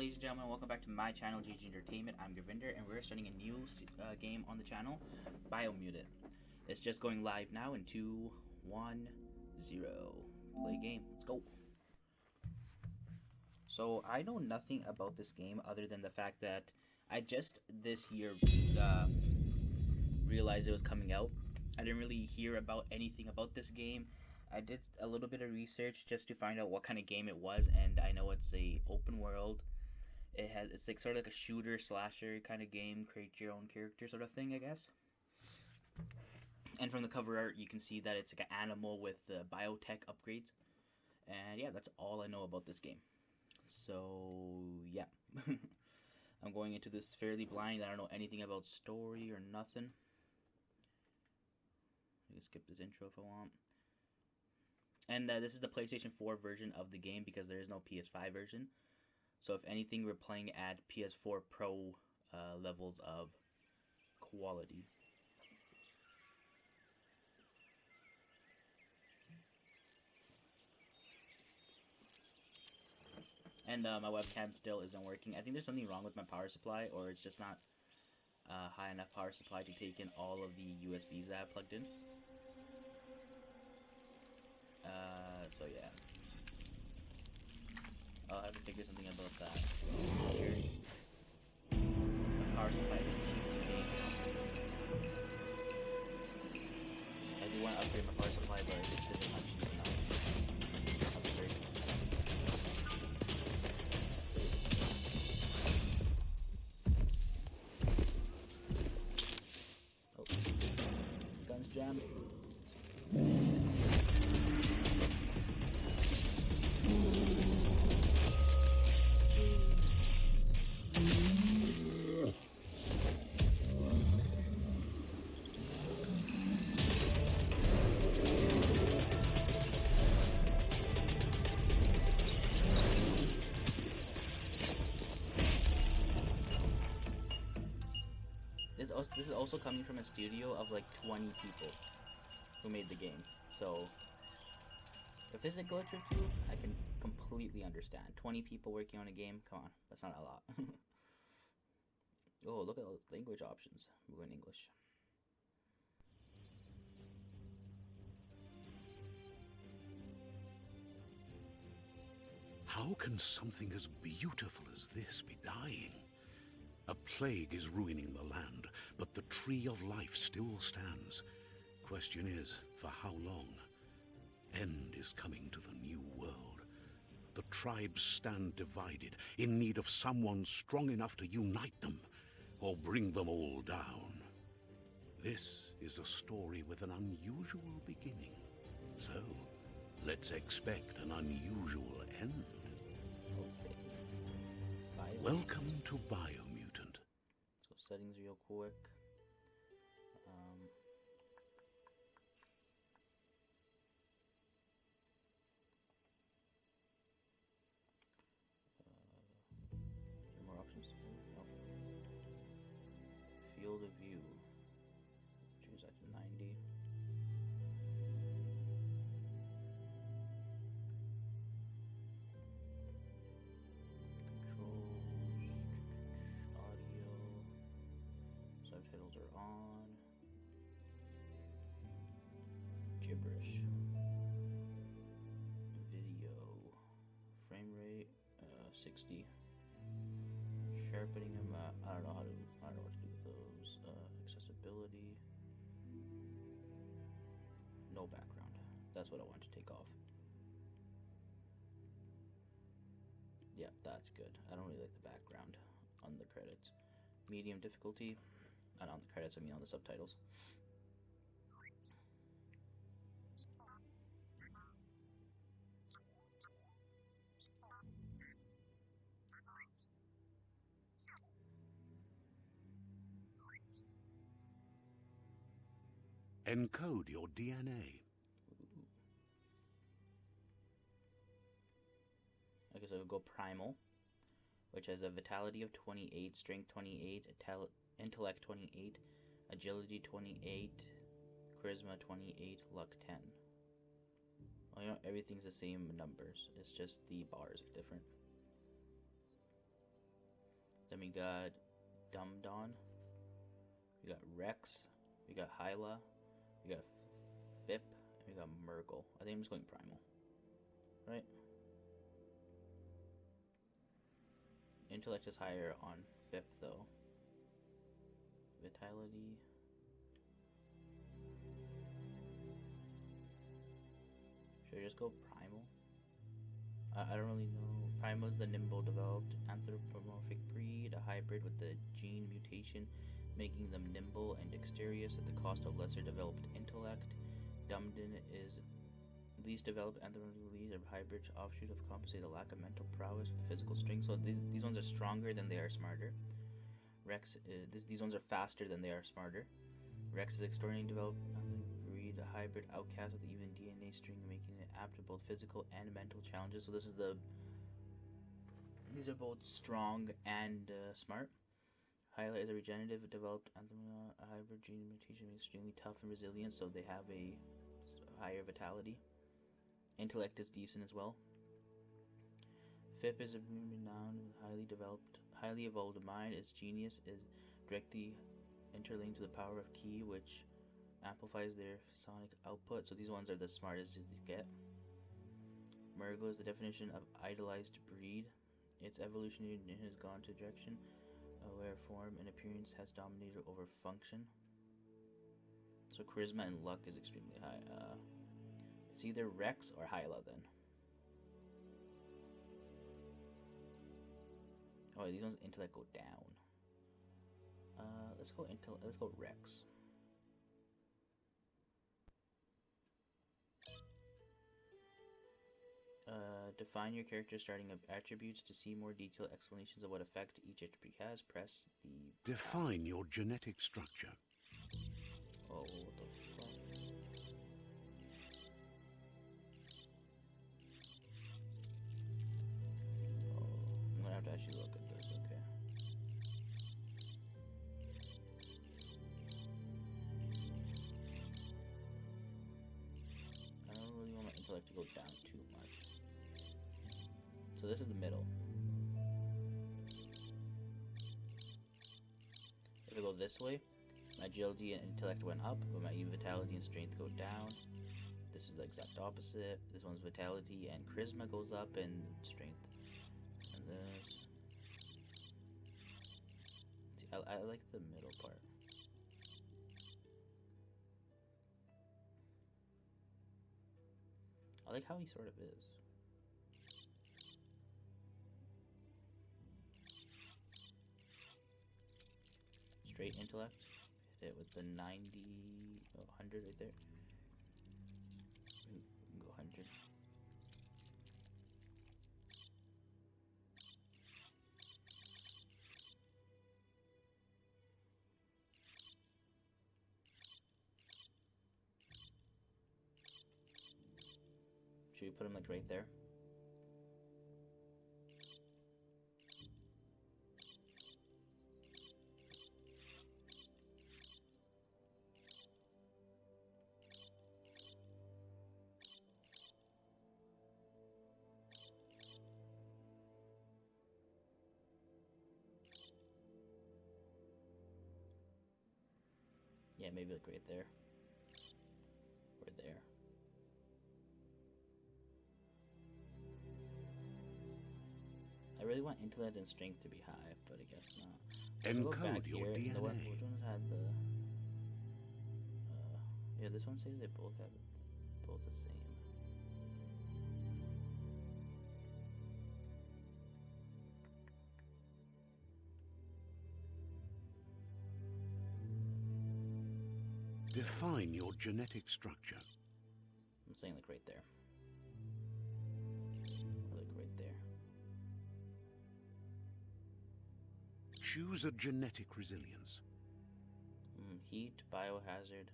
ladies and gentlemen, welcome back to my channel, GG Entertainment. I'm Govinder, and we're starting a new game on the channel, Biomutant. It's just going live now in 2, 1, 0. Play game. Let's go. So, I know nothing about this game other than the fact that I just this year realized it was coming out. I didn't really hear about anything about this game. I did a little bit of research just to find out what kind of game it was, and I know it's a open world. It's like sort of like a shooter slasher kind of game, create your own character sort of thing, I guess. And from the cover art, you can see that it's like an animal with biotech upgrades. And yeah, that's all I know about this game. So yeah, I'm going into this fairly blind. I don't know anything about story or nothing. You can skip this intro if I want. And this is the PlayStation 4 version of the game because there is no PS5 version. So if anything, we're playing at PS4 Pro levels of quality. And my webcam still isn't working. I think there's something wrong with my power supply, or it's just not high enough power supply to take in all of the USBs that I have plugged in. So yeah. I'll have to figure something about that. The power supply is cheap these days now. I do want to upgrade my power supply, but it's not cheap enough. Upgrade. Oh. Guns jammed. This is also coming from a studio of like 20 people who made the game. So if it's a glitch or two, I can completely understand. 20 people working on a game, come on, that's not a lot. Oh, look at those language options. We're in English. How can something as beautiful as this be dying? A plague is ruining the land, but the tree of life still stands. Question is, for how long? End is coming to the new world. The tribes stand divided, in need of someone strong enough to unite them, or bring them all down. This is a story with an unusual beginning. So, let's expect an unusual end. Okay. Welcome to Biomutant. So settings real quick. More options? No. Field of view. Choose that to 90. Subtitles are on. Gibberish. Video. Frame rate 60. Sharpening them. I don't know what to do with those. Accessibility. No background. That's what I want to take off. Yeah, that's good. I don't really like the background on the credits. Medium difficulty. Not on the credits, I mean on the subtitles. Encode your DNA. Ooh. Okay, so we'll go primal, which has a vitality of 28, strength 28, intellect 28, agility 28, charisma 28, luck 10. Well, you know, everything's the same numbers. It's just the bars are different. Then we got Dumdon. We got Rex. We got Hyla. We got Fip. And we got Murgle. I think I'm just going Primal. Right? Intellect is higher on Fip though. Vitality. Should I just go Primal? I don't really know. Primal is the nimble developed anthropomorphic breed, a hybrid with the gene mutation, making them nimble and dexterous at the cost of lesser developed intellect. Dumdon is least developed anthropomorphic lead, a hybrid offshoot of compensate a lack of mental prowess with physical strength. So these ones are stronger than they are smarter. Rex, these ones are faster than they are smarter. Rex is extraordinarily developed breed, a hybrid outcast with even DNA string, making it apt to both physical and mental challenges. So these are both strong and smart. Hyla is a regenerative developed a hybrid gene mutation, extremely tough and resilient, so they have a higher vitality. Intellect is decent as well. Fip is a renowned, highly evolved mind. Its genius is directly interlinked to the power of ki, which amplifies their sonic output. So these ones are the smartest these get. Murgle is the definition of idolized breed. Its evolution has gone to direction where form and appearance has dominated over function. So charisma and luck is extremely high. It's either Rex or Hyla then. Oh, these ones intellect go down. Let's go Rex. Define your character's starting attributes. To see more detailed explanations of what effect each attribute has, press the... Define your genetic structure. Oh, what the fuck? Oh, I'm gonna have to actually look at this, okay. I don't really want my intellect to go down too much. So this is the middle. If I go this way, my agility and intellect went up, but my vitality and strength go down. This is the exact opposite. This one's vitality and charisma goes up, and strength. And this. See, I like the middle part. I like how he sort of is. Straight intellect. Hit it with the 90, 100 right there. We can go 100. Should we put him like right there? Yeah, maybe like right there. Or there. I really want intellect and strength to be high, but I guess not. So we'll go back Encode your here. The one, DNA. which one had the... yeah, this one says they both have both the same. Define your genetic structure. I'm saying like right there. Or like right there. Choose a genetic resilience. Heat, biohazard.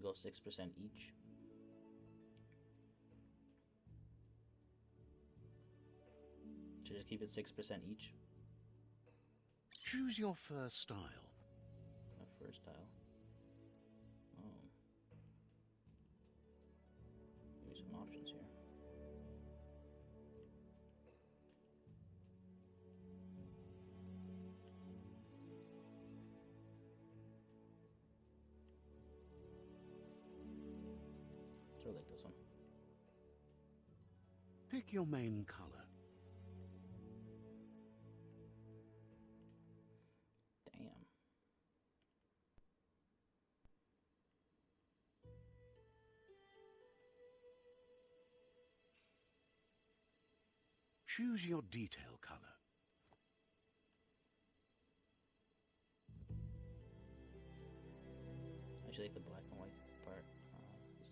Go 6% each. should just keep it 6% each. Choose your first style. My first style. Oh. Maybe some options here. Sort of like this one. Pick your main color. Damn. Choose your detail color. I actually like the black and white part.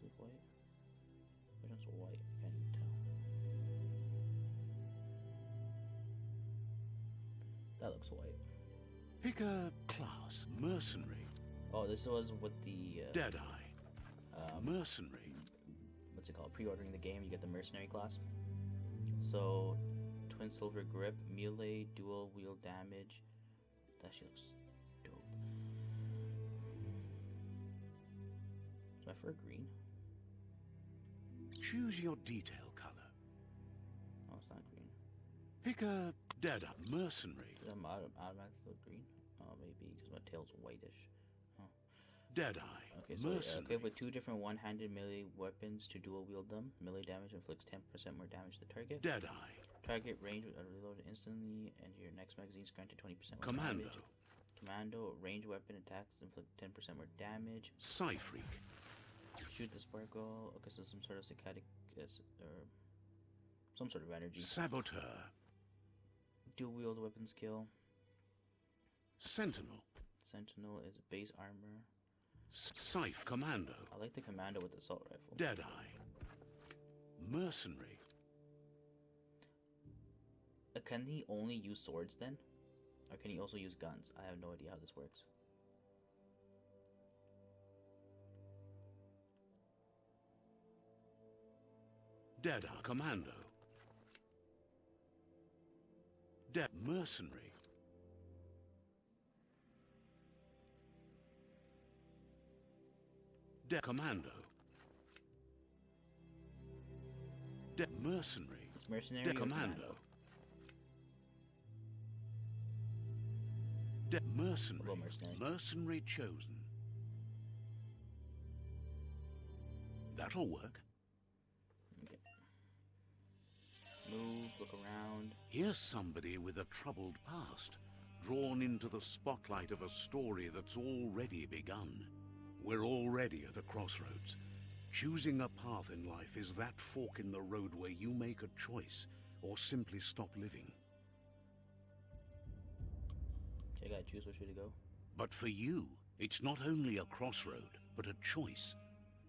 This is white. Which one's white? I can't even tell. That looks white. Pick a class. Mercenary. Oh, this was with the Deadeye. Mercenary. What's it called? Pre-ordering the game, you get the mercenary class. So, twin silver grip, melee, dual wield damage. That actually looks dope. Is my fur green? Choose your detail color. Oh, it's not green. Pick a Deadeye. Mercenary. Did I automatically go green? Oh, maybe because my tail's whitish. Huh. Deadeye. Okay, so Mercenary. equip with 2 different one-handed melee weapons to dual wield them. Melee damage inflicts 10% more damage to the target. Deadeye. Target range reloaded instantly, and your next magazine is granted 20% more Commando. damage. Commando, range weapon attacks inflict 10% more damage. Psyfreak. Shoot the sparkle. Okay, so some sort of psychotic, or some sort of energy. Saboteur. Dual wield weapon skill. Sentinel. Sentinel is base armor. Scythe. Commando. I like the commando with the assault rifle. Deadeye. Mercenary. Can he only use swords then? Or can he also use guns? I have no idea how this works. Deadeye. Commando. Mercenary. Commando. Mercenary. It's mercenary or Commando. Mercenary. We'll go mercenary. Mercenary chosen. That'll work. Okay. Move, look around. Here's somebody with a troubled past, drawn into the spotlight of a story that's already begun. We're already at a crossroads. Choosing a path in life is that fork in the road where you make a choice, or simply stop living. Okay, I gotta choose which way to go. But for you, it's not only a crossroad, but a choice.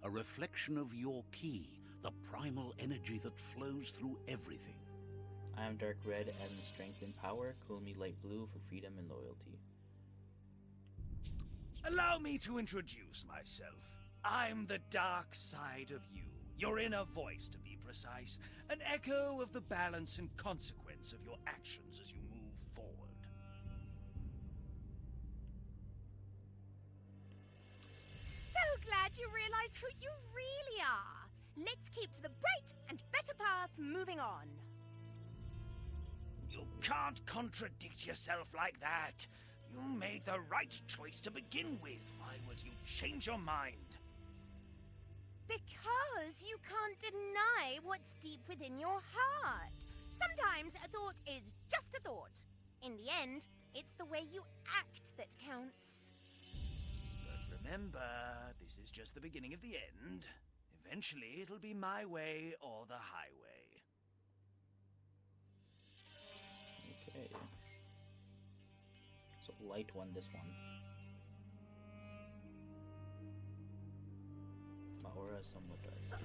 A reflection of your key, the primal energy that flows through everything. I am dark red and strength and power. Cool me light blue for freedom and loyalty. Allow me to introduce myself. I'm the dark side of you. Your inner voice, to be precise. An echo of the balance and consequence of your actions as you move forward. So glad you realize who you really are. Let's keep to the bright and better path moving on. You can't contradict yourself like that. You made the right choice to begin with. Why would you change your mind? Because you can't deny what's deep within your heart. Sometimes a thought is just a thought. In the end, it's the way you act that counts. But remember, this is just the beginning of the end. Eventually, it'll be my way or the highway. Okay. So light one, this one. My aura is somewhat dark.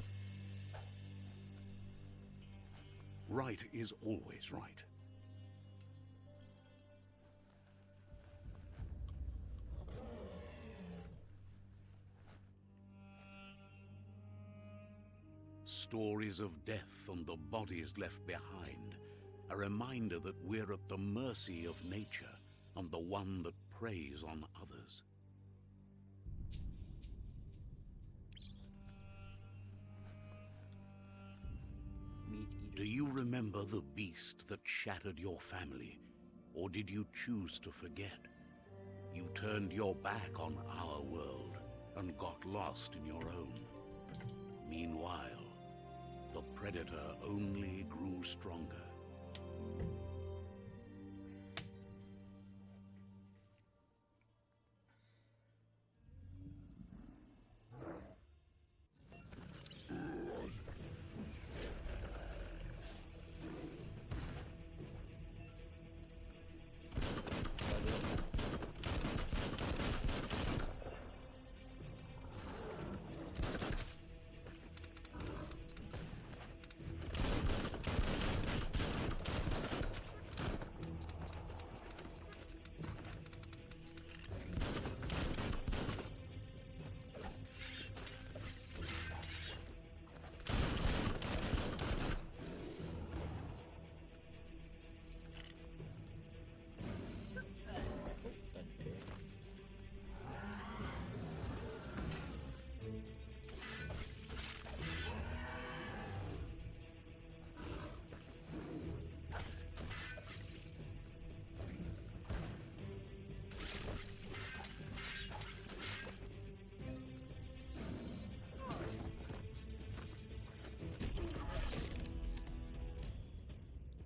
Right is always right. Stories of death and the bodies left behind. A reminder that we're at the mercy of nature and the one that preys on others. Meat eater. Do you remember the beast that shattered your family, or did you choose to forget? You turned your back on our world and got lost in your own. Meanwhile, the predator only grew stronger.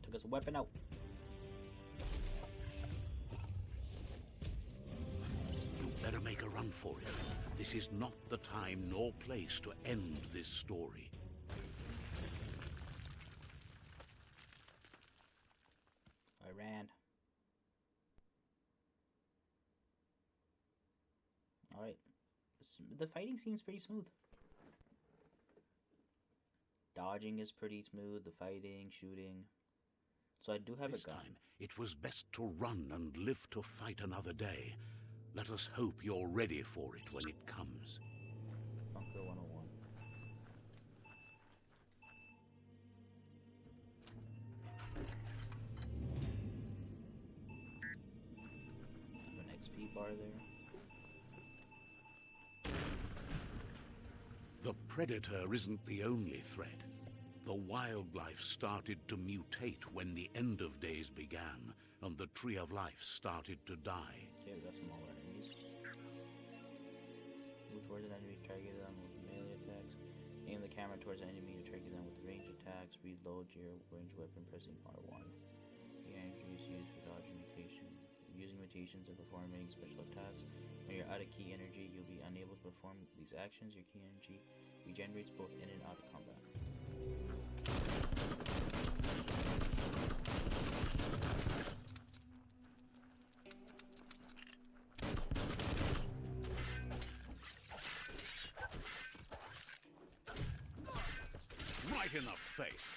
Took his weapon out. You better make a run for it. This is not the time nor place to end this story. I ran. Alright. The fighting seems pretty smooth. Dodging is pretty smooth, the fighting, shooting. So I do have This a gun. time, it was best to run and live to fight another day. Let us hope you're ready for it when it comes. Bunker 101. Have an XP bar there. The predator isn't the only threat. The wildlife started to mutate when the end of days began, and the tree of life started to die. Okay, we got smaller enemies. Move towards an enemy, target them with melee attacks. Aim the camera towards an enemy to target them with range attacks. Reload your ranged weapon pressing R1. The energy is used for dodging mutation. Using mutations and performing special attacks. When you're out of key energy, you'll be unable to perform these actions. Your key energy regenerates both in and out of combat. Right in the face.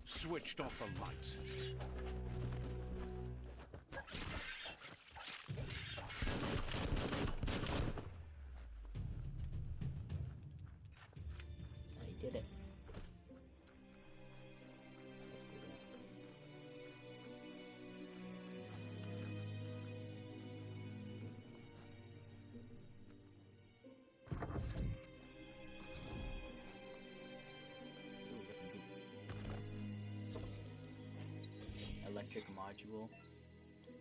Switched off the lights. I did it. Electric module.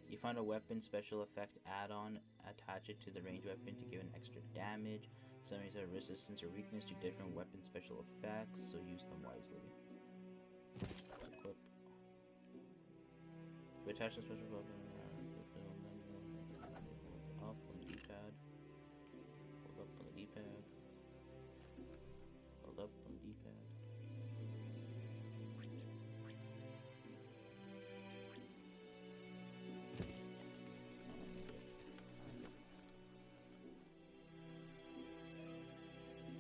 You find a weapon special effect add-on, attach it to the range weapon to give an extra damage. Some enemies have resistance or weakness to different weapon special effects, so use them wisely. Equip. To attach the special weapon, up on the D-pad. Hold up on the D-pad. Hold up on the D-pad.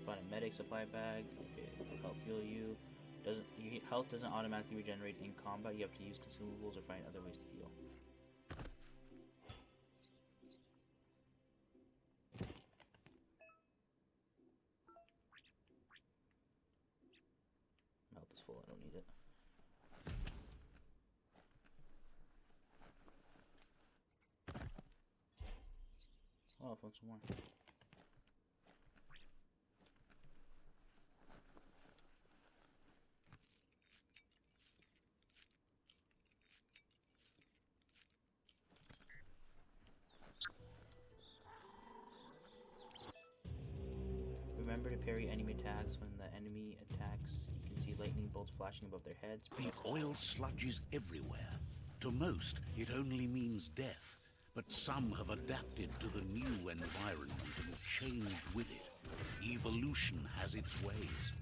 Find a medic supply bag. Okay, it'll help heal you. Your health doesn't automatically regenerate in combat. You have to use consumables or find other ways to heal. full. I don't need it. Oh, I found some more. Remember to parry enemy attacks. When the enemy attacks, you can see lightning bolts flashing above their heads. The oil sludges everywhere. To most, it only means death. But some have adapted to the new environment and changed with it. Evolution has its ways.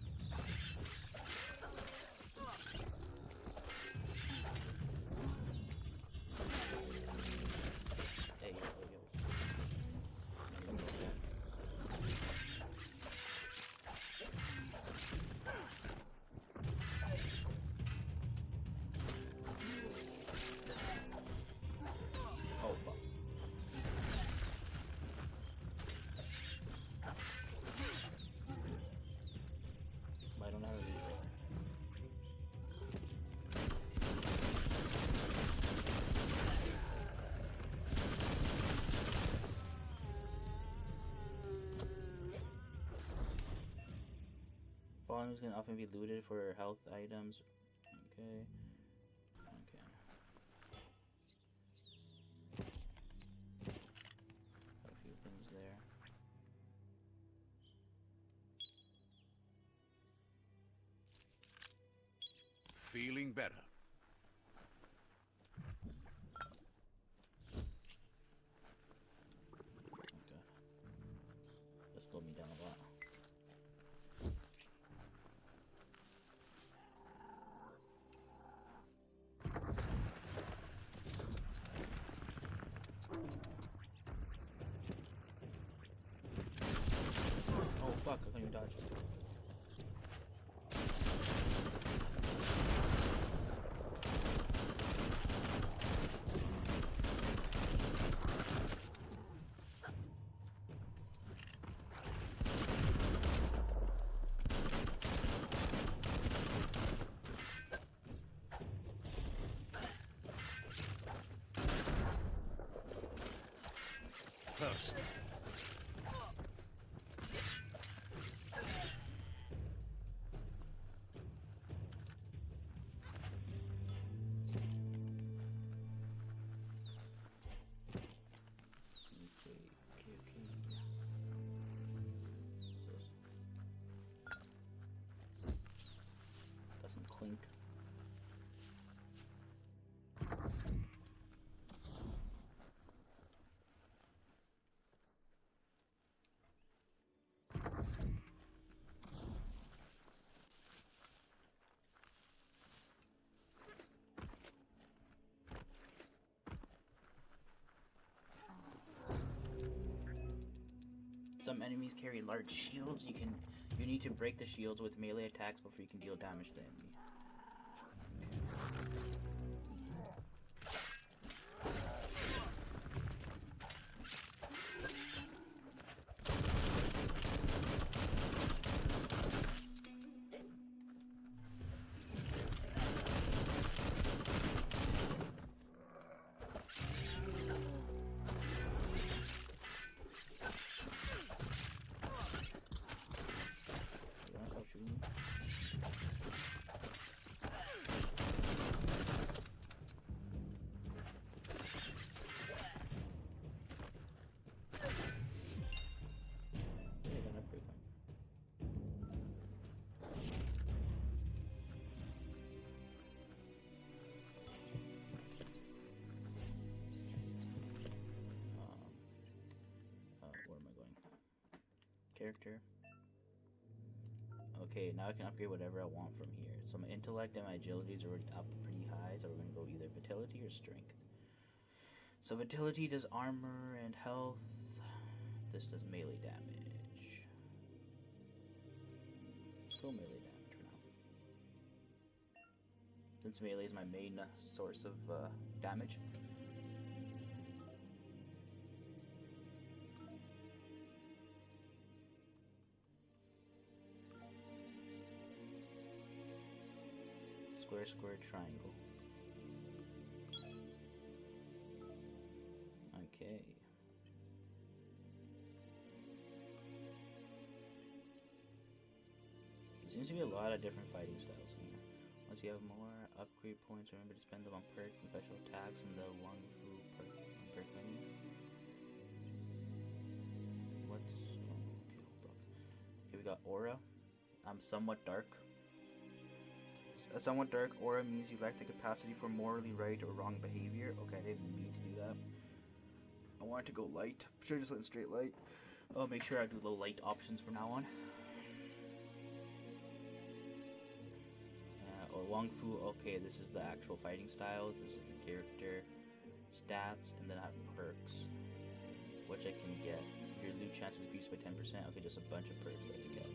Hey, yo, yo. Oh, fuck. But I don't have a reroll. Volumes can often be looted for health items. Okay. Okay. Got a few things there. Feeling better. Okay. That slowed me down a lot. Oh fuck, I couldn't even dodge. First. Okay. Got some clink. Some enemies carry large shields. You need to break the shields with melee attacks before you can deal damage to the enemy. You wanna stop shooting me? Yeah, got an upgrade point. Where am I going? Character. Okay, now I can upgrade whatever I want from here. So my intellect and my agility is already up pretty high, so we're gonna go either vitality or strength. So vitality does armor and health. This does melee damage. Let's go melee damage for now. Since melee is my main source of damage. square, square, triangle. Okay. There seems to be a lot of different fighting styles in here. Once you have more upgrade points, remember to spend them on perks and special attacks in the Wang Fu perk menu. What's... Oh, okay, hold on. Okay, we got Aura. I'm somewhat dark. A somewhat dark aura means you lack the capacity for morally right or wrong behavior. Okay, I didn't mean to do that. I wanted to go light. Should I just went straight light? I'll make sure I do low light options from now on. Or Wang Fu. Okay, this is the actual fighting style. This is the character stats, and then I have perks, which I can get. Your loot chances increased by 10%. Okay, just a bunch of perks that I can get.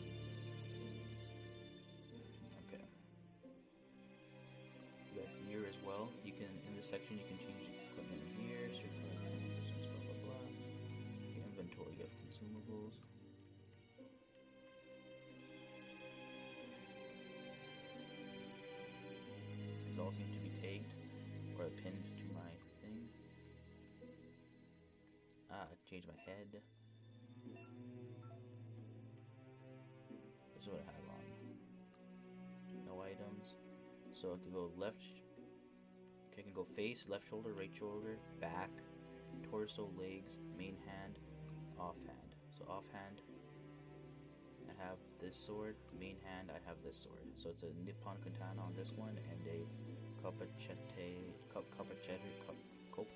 Okay. You got gear as well. You can, in this section, you can change equipment gear, circular business, blah blah blah. Okay, inventory. You have consumables. These all seem to be tagged or pinned to my thing. Change my head. This is what I have on. No items. So I can go left. Okay, I can go face, left shoulder, right shoulder, back, torso, legs, main hand, offhand. So offhand, I have this sword. Main hand, I have this sword. So it's a Nippon Katana on this one, and a cope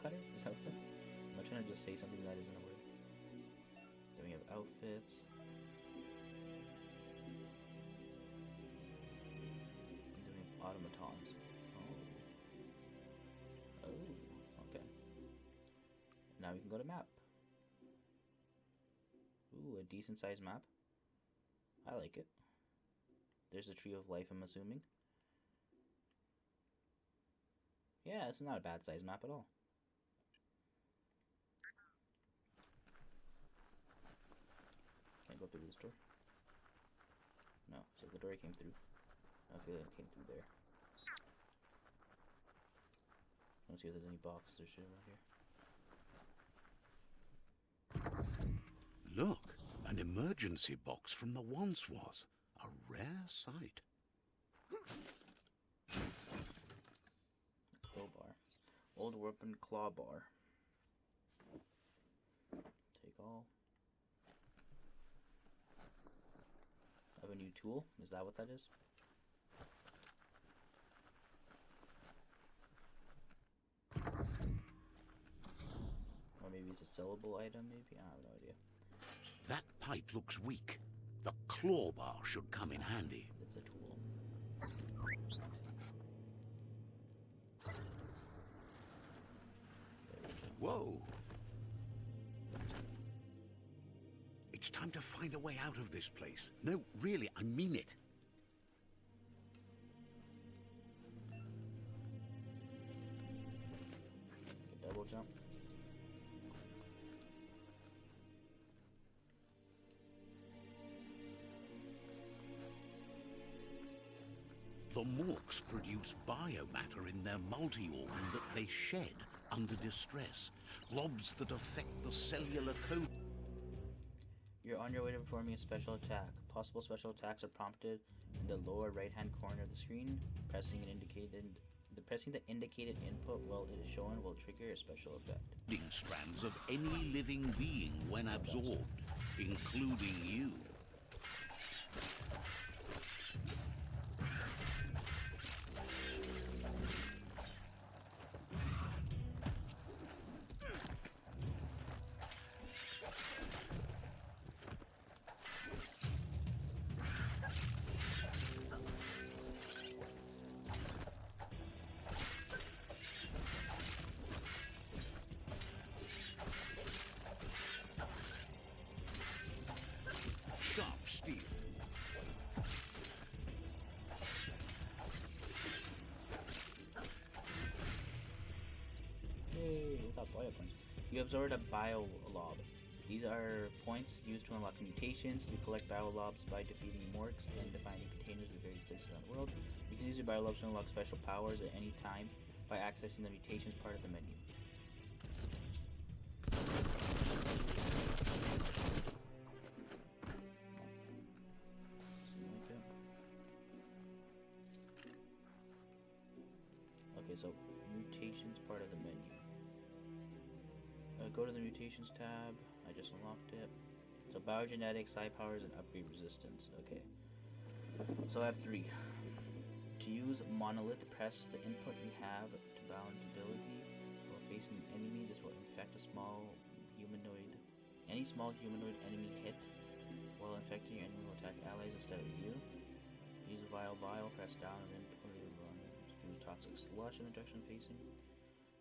cutter? Is that what that? I'm not trying to just say something that isn't a word. Then we have outfits. And then we have automatons. Oh, okay. Now we can go to map. Ooh, a decent sized map. I like it. There's a tree of life, I'm assuming. Yeah, it's not a bad sized map at all. Can't go through this door. No, so the door I came through. Okay, it came through there. Let's see if there's any boxes or shit around here. Look, an emergency box from the once was. A rare sight. Crowbar. Old weapon claw bar. Take all. I have a new tool. Is that what that is? Or maybe it's a sellable item, maybe? I have no idea. That pipe looks weak. The claw bar should come in handy. It's a tool. There we go. Whoa. It's time to find a way out of this place. No, really, I mean it. Double jump. The Morks produce biomatter in their multi-organ that they shed under distress. Globs that affect the cellular code. You're on your way to performing a special attack. Possible special attacks are prompted in the lower right-hand corner of the screen. Pressing the indicated input while it is shown will trigger a special effect. Strands of any living being when absorbed, including you. Sharp steel. Yay, without bio points. You absorbed a bio lob. These are points used to unlock mutations. You collect biolobs by defeating morks and finding containers in various places around the world. You can use your biolobs to unlock special powers at any time by accessing the mutations part of the menu. Okay, so mutations part of the menu. Go to the mutations tab. I just unlocked it. So biogenetics, psi powers, and upgrade resistance. Okay. So I have 3. To use monolith, press the input you have to bound ability. While facing an enemy, this will infect a small humanoid. Any small humanoid enemy hit while infecting your enemy will attack allies instead of you. Use a vial, press down and then put it on. Spew toxic slush in the direction facing.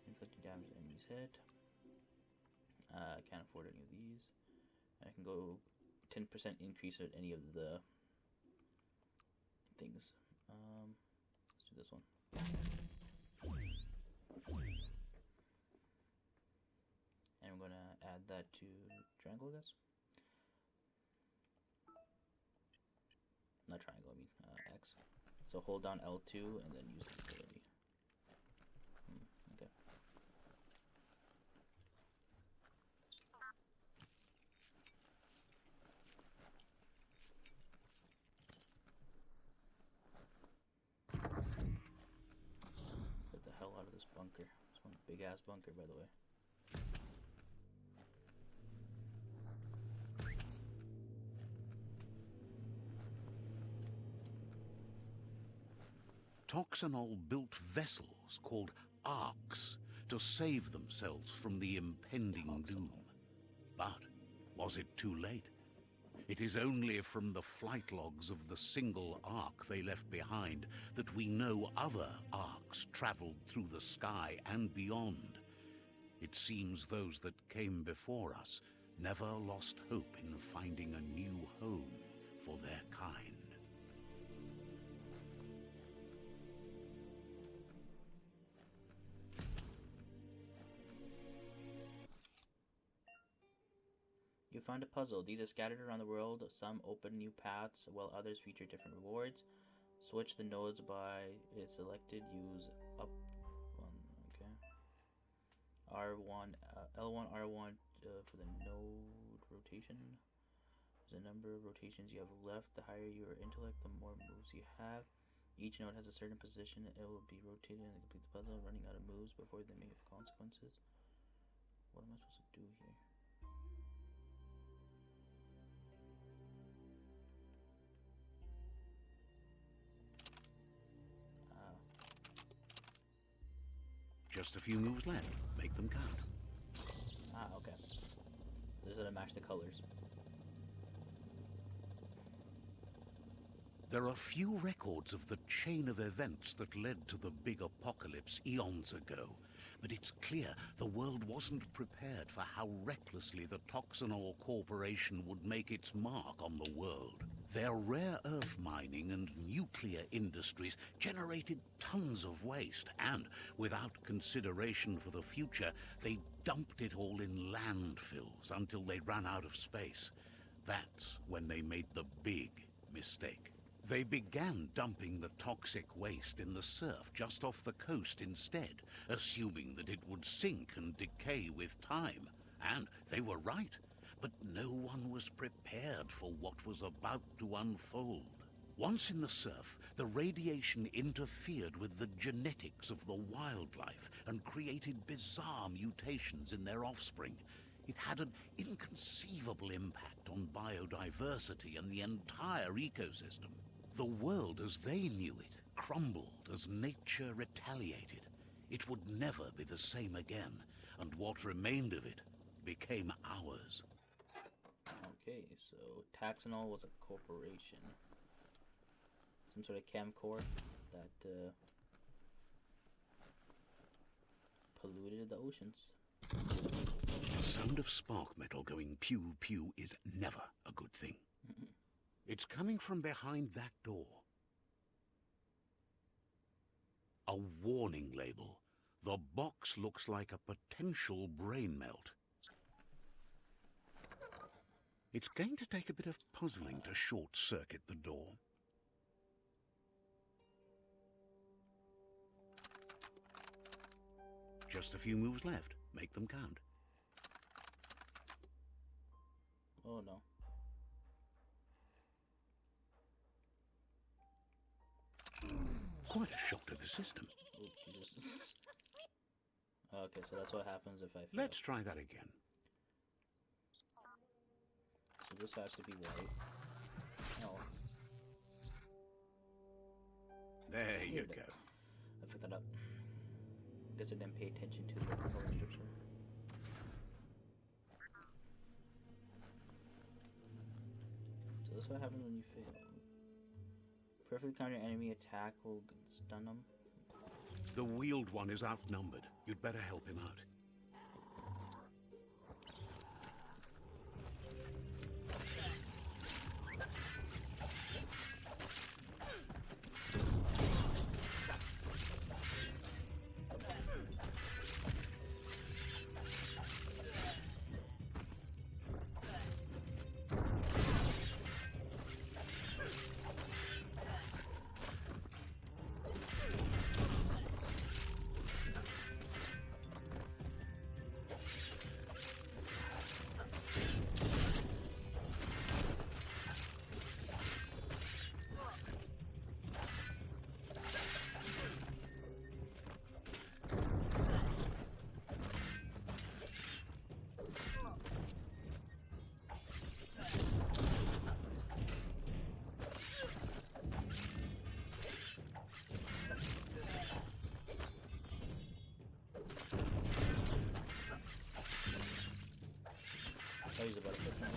Inflicting damage to enemies hit. I can't afford any of these. I can go 10% increase at any of the things. Let's do this one. And I'm going to add that to triangle, I guess. Not triangle, I mean X. So hold down L2 and then use the ability. Okay. Get the hell out of this bunker. It's one big ass bunker, by the way. Toxanol built vessels called arks to save themselves from the impending doom. But was it too late? It is only from the flight logs of the single ark they left behind that we know other arks traveled through the sky and beyond. It seems those that came before us never lost hope in finding a new home for their kind. You found a puzzle. These are scattered around the world. Some open new paths, while others feature different rewards. Switch the nodes by it's selected. Use up one. Okay. R1, L1, R1 for the node rotation. The number of rotations you have left. The higher your intellect, the more moves you have. Each node has a certain position. It will be rotated and complete the puzzle. Running out of moves before they may have consequences. What am I supposed to do here? Just a few moves left. Make them count. Okay. Does it match the colors? There are few records of the chain of events that led to the big apocalypse eons ago, but it's clear the world wasn't prepared for how recklessly the Toxanol Corporation would make its mark on the world. Their rare earth mining and nuclear industries generated tons of waste, and without consideration for the future, they dumped it all in landfills until they ran out of space. That's when they made the big mistake. They began dumping the toxic waste in the surf just off the coast instead, assuming that it would sink and decay with time. And they were right. But no one was prepared for what was about to unfold. Once in the surf, the radiation interfered with the genetics of the wildlife and created bizarre mutations in their offspring. It had an inconceivable impact on biodiversity and the entire ecosystem. The world as they knew it crumbled as nature retaliated. It would never be the same again, and what remained of it became ours. Okay, so Taxanol was a corporation. Some sort of Camcorp that polluted the oceans. The sound of spark metal going pew pew is never a good thing. It's coming from behind that door. A warning label. The box looks like a potential brain melt. It's going to take a bit of puzzling to short-circuit the door. Just a few moves left. Make them count. Oh no. Quite a shock to the system. Oh, Jesus. Okay, so that's what happens if I fail. Let's try that again. So this has to be white. Oh. There you Weird. go. I picked that up. Guess I didn't pay attention to the color strips here. So this is what happens when you fail. Perfectly counter enemy attack will stun them. The wheeled one is outnumbered. You'd better help him out. Oh, he's about to hit me.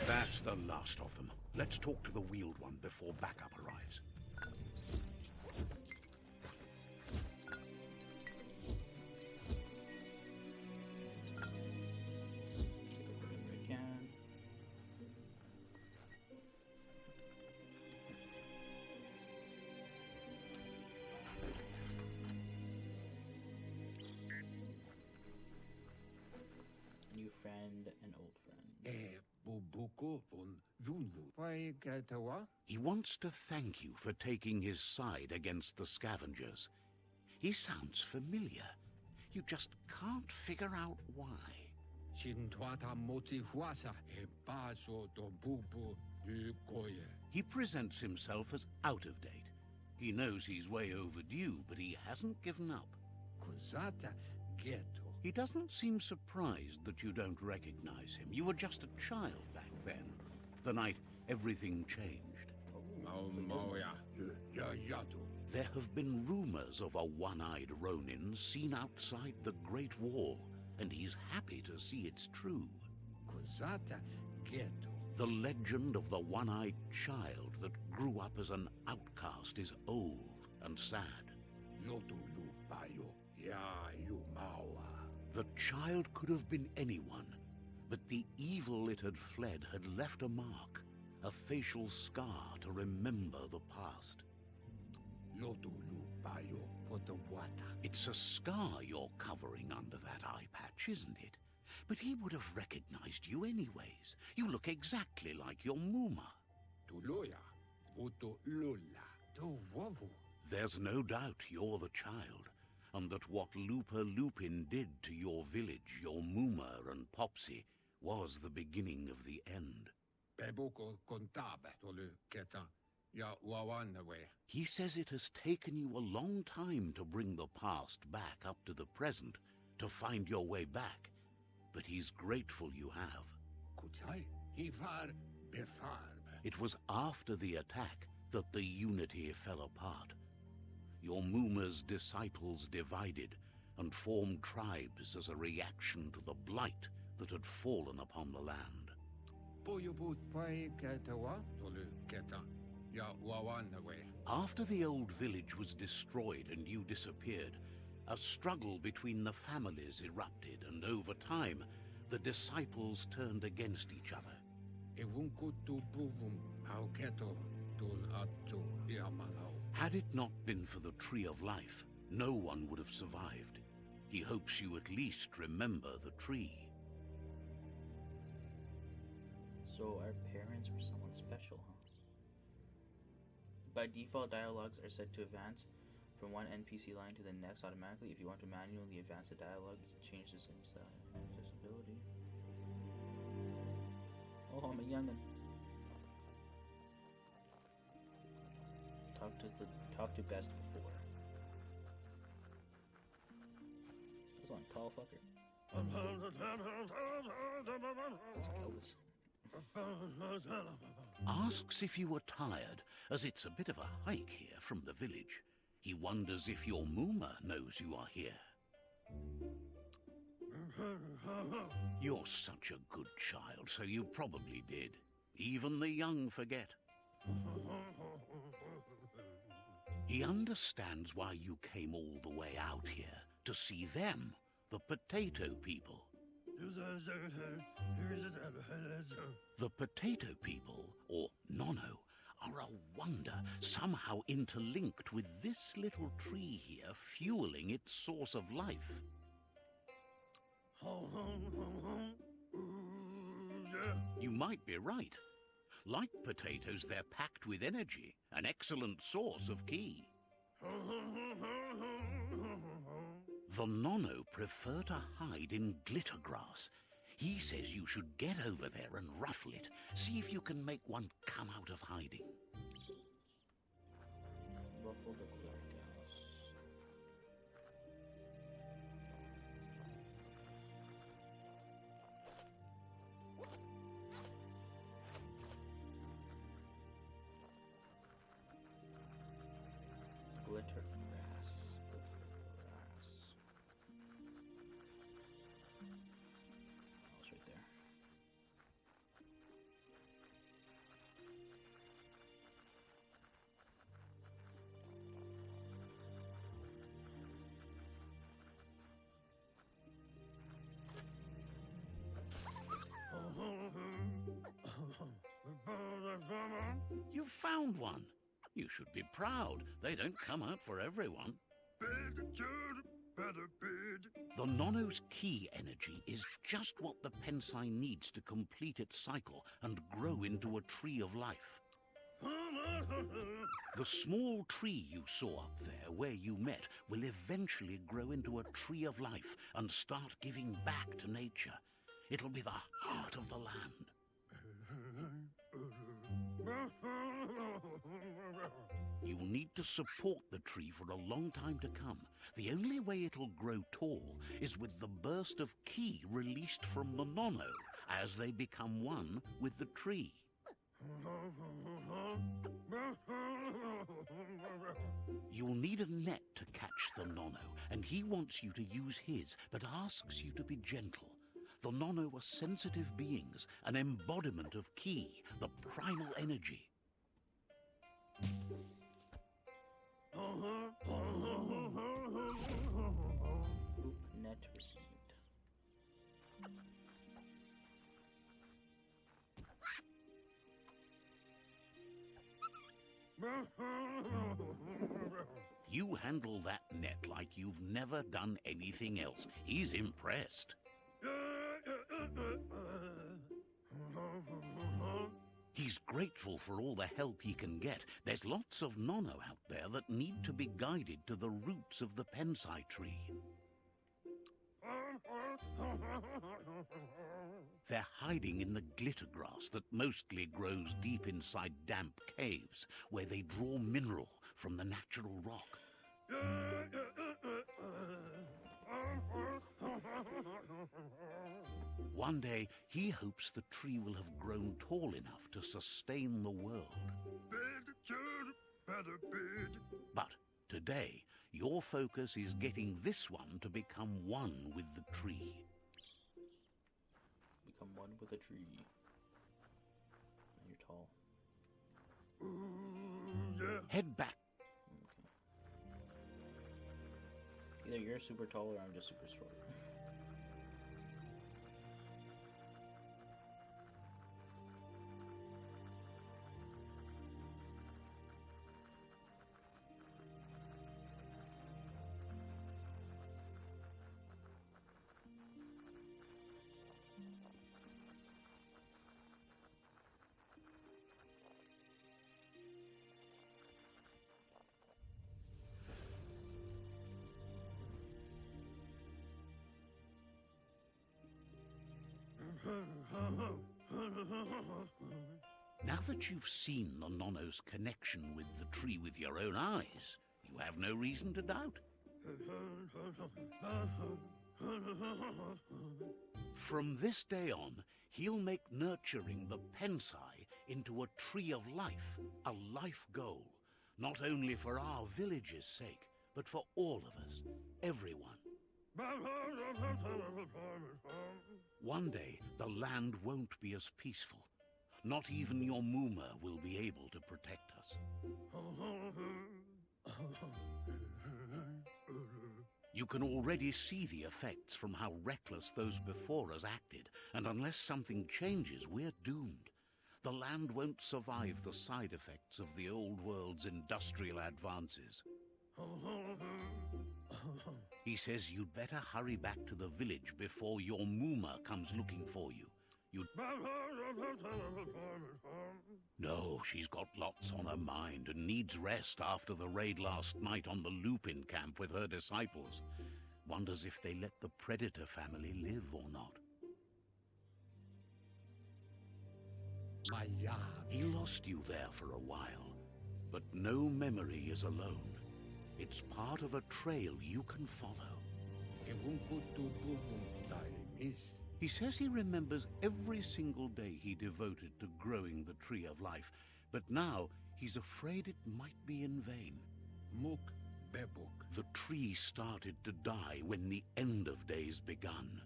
That's the last of them. Let's talk to the wheeled one before backup arrives. Whatever I can. New friend and old friend. He wants to thank you for taking his side against the scavengers. He sounds familiar. You just can't figure out why. He presents himself as out of date. He knows he's way overdue, but he hasn't given up. He doesn't seem surprised that you don't recognize him. You were just a child back then, the night everything changed. There have been rumors of a one-eyed Ronin seen outside the Great Wall, and he's happy to see it's true. The legend of the one-eyed child that grew up as an outcast is old and sad. The child could have been anyone, but the evil it had fled had left a mark, a facial scar to remember the past. It's a scar you're covering under that eye patch, isn't it? But he would have recognized you anyways. You look exactly like your Muma. There's no doubt you're the child, and that what Lupa Lupin did to your village, your Muma and Popsy, was the beginning of the end. He says it has taken you a long time to bring the past back up to the present, to find your way back, but he's grateful you have. It was after the attack that the unity fell apart. Your Muma's disciples divided and formed tribes as a reaction to the blight that had fallen upon the land. After the old village was destroyed and you disappeared, a struggle between the families erupted, and over time, the disciples turned against each other. Had it not been for the Tree of Life, no one would have survived. He hopes you at least remember the tree. So our parents were someone special, huh? By default, dialogues are set to advance from one NPC line to the next automatically. If you want to manually advance the dialogue, you can change this inside accessibility. Oh, I'm a youngin'. Talk to best before. This one, tall fucker. Looks like Elvis. Asks if you were tired, as it's a bit of a hike here from the village. He wonders if your Mooma knows you are here. You're such a good child, so you probably did. Even the young forget. He understands why you came all the way out here, to see them, the potato people. The potato people, or Nono, are a wonder, somehow interlinked with this little tree here, fueling its source of life. You might be right. Like potatoes, they're packed with energy, an excellent source of ki. The Nono prefer to hide in glitter grass. He says you should get over there and ruffle it. See if you can make one come out of hiding. Ruffle the glitter grass. Glitter grass. Oh, it's right there. You found one. You should be proud. They don't come out for everyone. The Nono's ki energy is just what the Pensai needs to complete its cycle and grow into a tree of life. The small tree you saw up there where you met will eventually grow into a tree of life and start giving back to nature. It'll be the heart of the land. You'll need to support the tree for a long time to come. The only way it'll grow tall is with the burst of ki released from the Nono as they become one with the tree. You'll need a net to catch the Nono, and he wants you to use his, but asks you to be gentle. The Nono are sensitive beings, an embodiment of ki, the primal energy. Group net received. You handle that net like you've never done anything else. He's impressed. He's grateful for all the help he can get. There's lots of Nono out there that need to be guided to the roots of the Pensai tree. They're hiding in the glitter grass that mostly grows deep inside damp caves, where they draw mineral from the natural rock. One day, he hopes the tree will have grown tall enough to sustain the world. But today, your focus is getting this one to become one with the tree. Become one with a tree. And you're tall. Head back. Okay. Either you're super tall or I'm just super short. Now that you've seen the Nonno's connection with the tree with your own eyes, you have no reason to doubt. From this day on, he'll make nurturing the Pensai into a tree of life, a life goal, not only for our village's sake, but for all of us, everyone. One day, the land won't be as peaceful. Not even your Muma will be able to protect us. You can already see the effects from how reckless those before us acted, and unless something changes, we're doomed. The land won't survive the side effects of the old world's industrial advances. He says you'd better hurry back to the village before your Muma comes looking for you. No, she's got lots on her mind and needs rest after the raid last night on the Lupin camp with her disciples. Wonders if they let the Predator family live or not. He lost you there for a while, but no memory is alone. It's part of a trail you can follow. He says he remembers every single day he devoted to growing the Tree of Life, but now he's afraid it might be in vain. The tree started to die when the end of days begun,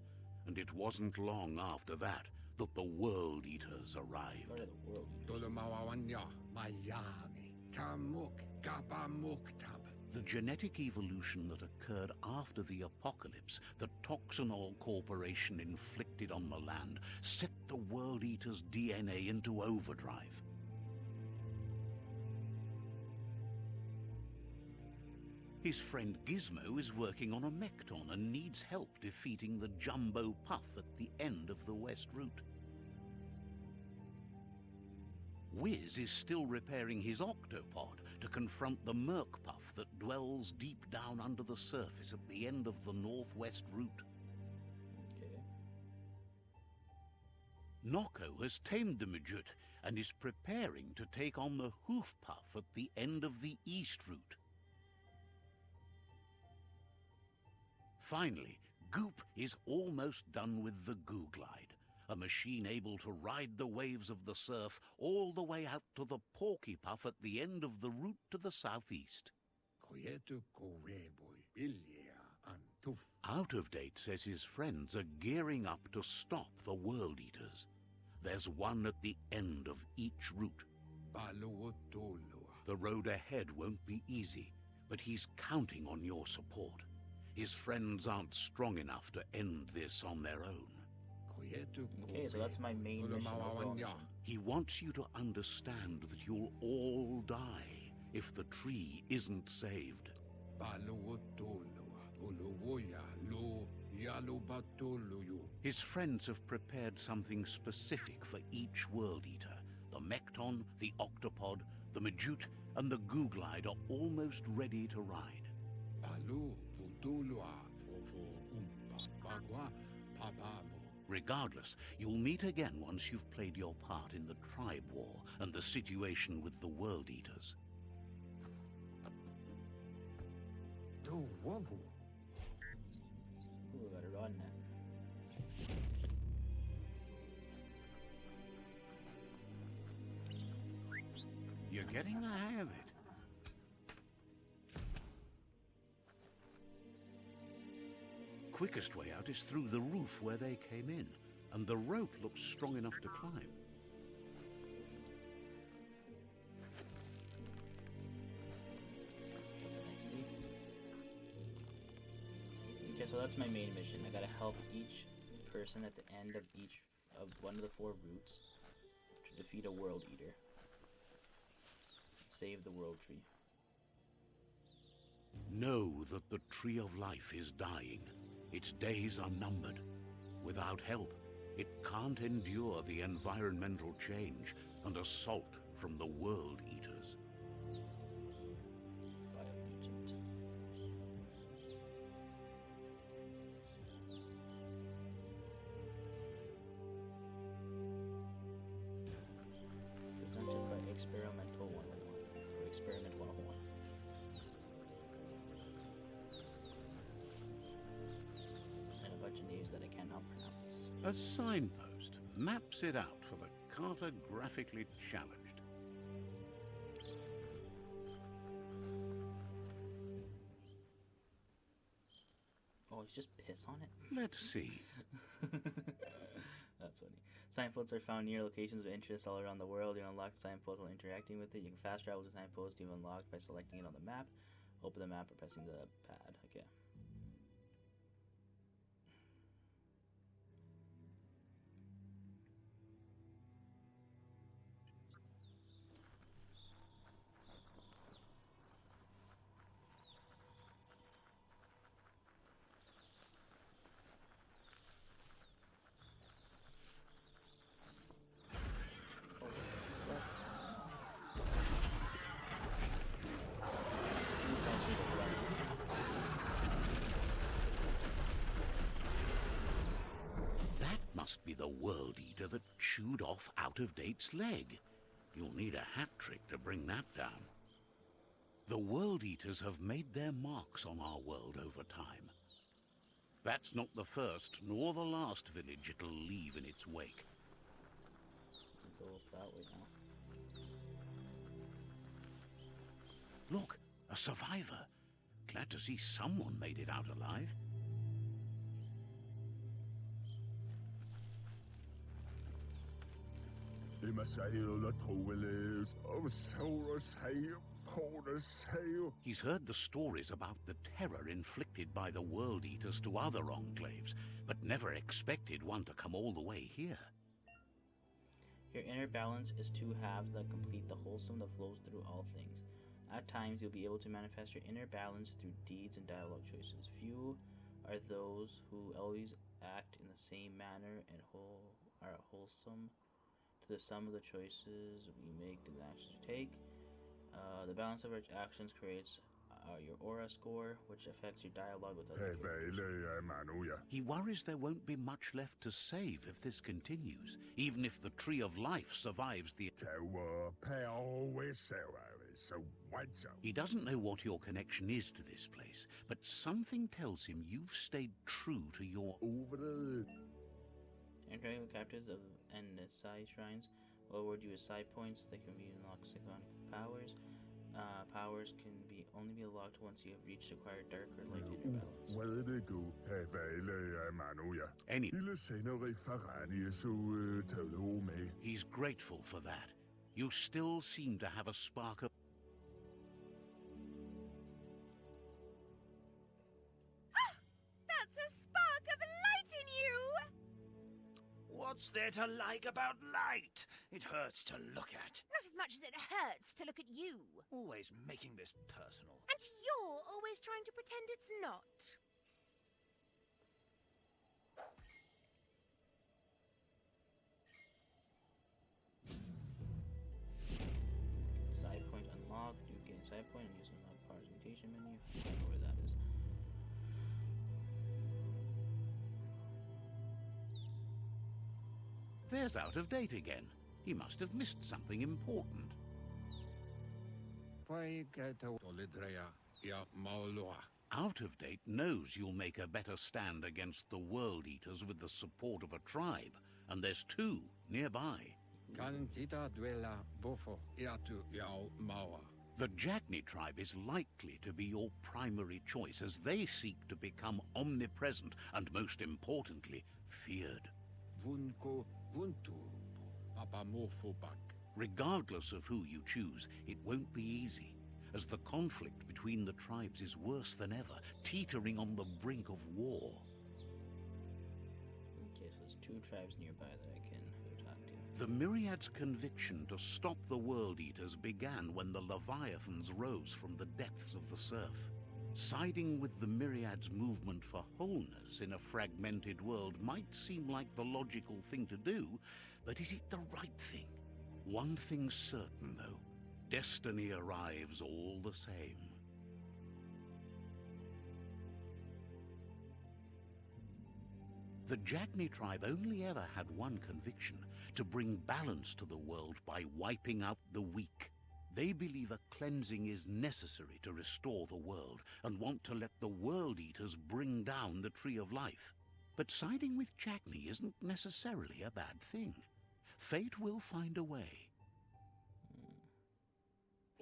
and it wasn't long after that that the World Eaters arrived. What are the World Eaters? The genetic evolution that occurred after the apocalypse that Toxinol Corporation inflicted on the land set the World Eater's DNA into overdrive. His friend Gizmo is working on a Mekton and needs help defeating the Jumbo Puff at the end of the West Route. Wiz is still repairing his octopod to confront the Merc Puff that dwells deep down under the surface at the end of the Northwest Route. Okay. Noko has tamed the Majut and is preparing to take on the Hoof Puff at the end of the East Route. Finally, Goop is almost done with the Googlide, a machine able to ride the waves of the surf all the way out to the Porky Puff at the end of the route to the southeast. Out of Date says his friends are gearing up to stop the World Eaters. There's one at the end of each route. The road ahead won't be easy, but he's counting on your support. His friends aren't strong enough to end this on their own. Okay, so that's my main mission, overall mission. He wants you to understand that you'll all die if the tree isn't saved. His friends have prepared something specific for each World Eater. The Mekton, the Octopod, the Majut, and the Googlide are almost ready to ride. Regardless, you'll meet again once you've played your part in the tribe war and the situation with the World Eaters. Ooh, gotta run now. You're getting the hang of it. Quickest way out is through the roof where they came in, and the rope looks strong enough to climb. What's the next meet? Okay, so that's my main mission. I gotta help each person at the end of each of one of the 4 routes to defeat a World Eater. Save the World Tree. Know that the Tree of Life is dying. Its days are numbered. Without help, it can't endure the environmental change and assault from the World Eaters. Biomutant. names that I cannot pronounce. A signpost maps it out for the cartographically challenged. Oh, he's just piss on it? Let's see. That's funny. Signposts are found near locations of interest all around the world. You unlock the signpost while interacting with it. You can fast travel to the signpost you unlocked by selecting it on the map. Open the map or pressing the pad. Okay. Must be the World Eater that chewed off Out-of-Date's leg. You'll need a hat trick to bring that down. The World Eaters have made their marks on our world over time. That's not the first nor the last village it'll leave in its wake. Go up that way now. Look, a survivor. Glad to see someone made it out alive. He's heard the stories about the terror inflicted by the World Eaters to other enclaves, but never expected one to come all the way here. Your inner balance is two halves that complete the wholesome that flows through all things. At times, you'll be able to manifest your inner balance through deeds and dialogue choices. Few are those who always act in the same manner and are wholesome to the sum of the choices we make and the actions we take. The balance of our actions creates your aura score, which affects your dialogue with other characters. He worries there won't be much left to save if this continues, even if the Tree of Life survives the... He doesn't know what your connection is to this place, but something tells him you've stayed true to your... Interacting with captives and Sai shrines will award you with Sai points. They can be unlocked psychonic powers. Powers can only be unlocked once you have reached acquired dark or light inner balance. He's grateful for that. You still seem to have a spark of... That's a spark of light in you! What's there to like about light? It hurts to look at. Not as much as it hurts to look at you. Always making this personal. And you're always trying to pretend it's not. Side point unlocked. You gain side point and use another powers mutation menu. I don't know where that is. There's Out of Date again. He must have missed something important. Out of Date knows you'll make a better stand against the World Eaters with the support of a tribe, and there's two nearby. The Jagni tribe is likely to be your primary choice as they seek to become omnipresent and, most importantly, feared. Regardless of who you choose, it won't be easy, as the conflict between the tribes is worse than ever, teetering on the brink of war. Okay, so there's two tribes nearby that I can go talk to. The Myriad's conviction to stop the World Eaters began when the Leviathans rose from the depths of the surf. Siding with the Myriad's movement for wholeness in a fragmented world might seem like the logical thing to do, but is it the right thing? One thing's certain, though. Destiny arrives all the same. The Jagni tribe only ever had one conviction: to bring balance to the world by wiping out the weak. They believe a cleansing is necessary to restore the world and want to let the World Eaters bring down the Tree of Life. But siding with Jagni isn't necessarily a bad thing. Fate will find a way.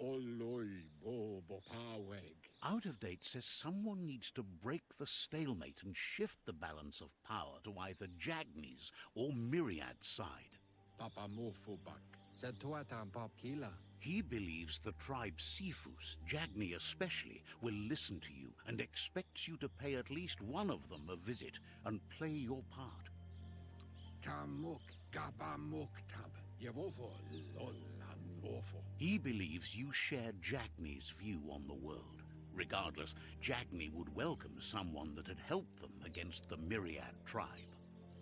Oloi bo bopaweg. Out of Date says someone needs to break the stalemate and shift the balance of power to either Jagni's or Myriad's side. Papa mofobak. Setuatan pop kila. He believes the tribe Sifus, Jagni especially, will listen to you and expects you to pay at least one of them a visit and play your part. Tamuk gabamuk tab. Yevofo lolan wofo. He believes you share Jagni's view on the world. Regardless, Jagni would welcome someone that had helped them against the Myriad tribe.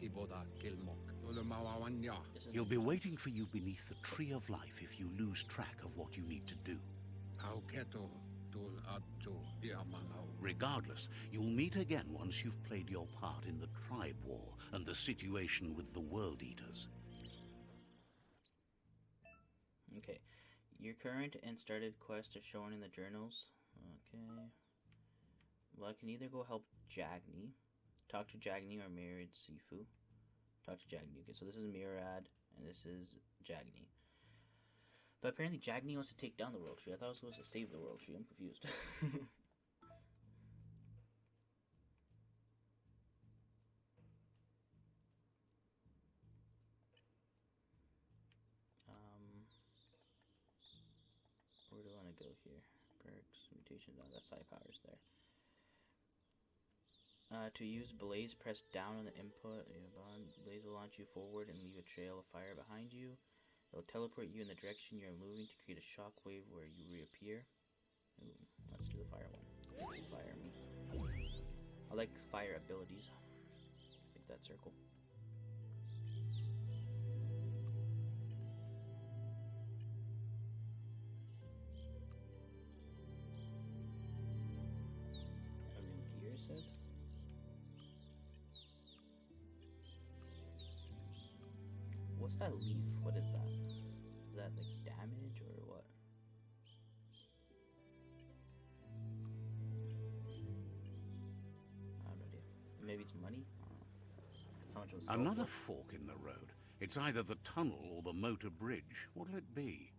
Tiboda kilmok. Ulumawawanya. He'll be waiting for you beneath the Tree of Life if you lose track of what you need to do. Auketo tul atu yamanau. Regardless, you'll meet again once you've played your part in the tribe war and the situation with the World Eaters. Okay. Your current and started quests are shown in the journals. Okay. Well, I can either go help Jagni, talk to Jagni, or Myriad Sifu. Talk to Jagni. Okay, so this is Myriad, and this is Jagni. But apparently Jagni wants to take down the World Tree. I thought I was supposed to save the World Tree. I'm confused. Where do I want to go here? Perks, mutations, oh, that's side powers there. To use Blaze, press down on the input. Blaze will launch you forward and leave a trail of fire behind you. It will teleport you in the direction you are moving to create a shockwave where you reappear. Ooh, let's do the fire one. Let's do fire me. I like fire abilities. Make that circle. A new gear set. What's that leaf? What is that? Is that like damage or what? I have no idea. Maybe it's money? I don't know. That's how much it was sold Another for. fork in the road. It's either the tunnel or the motor bridge. What'll it be?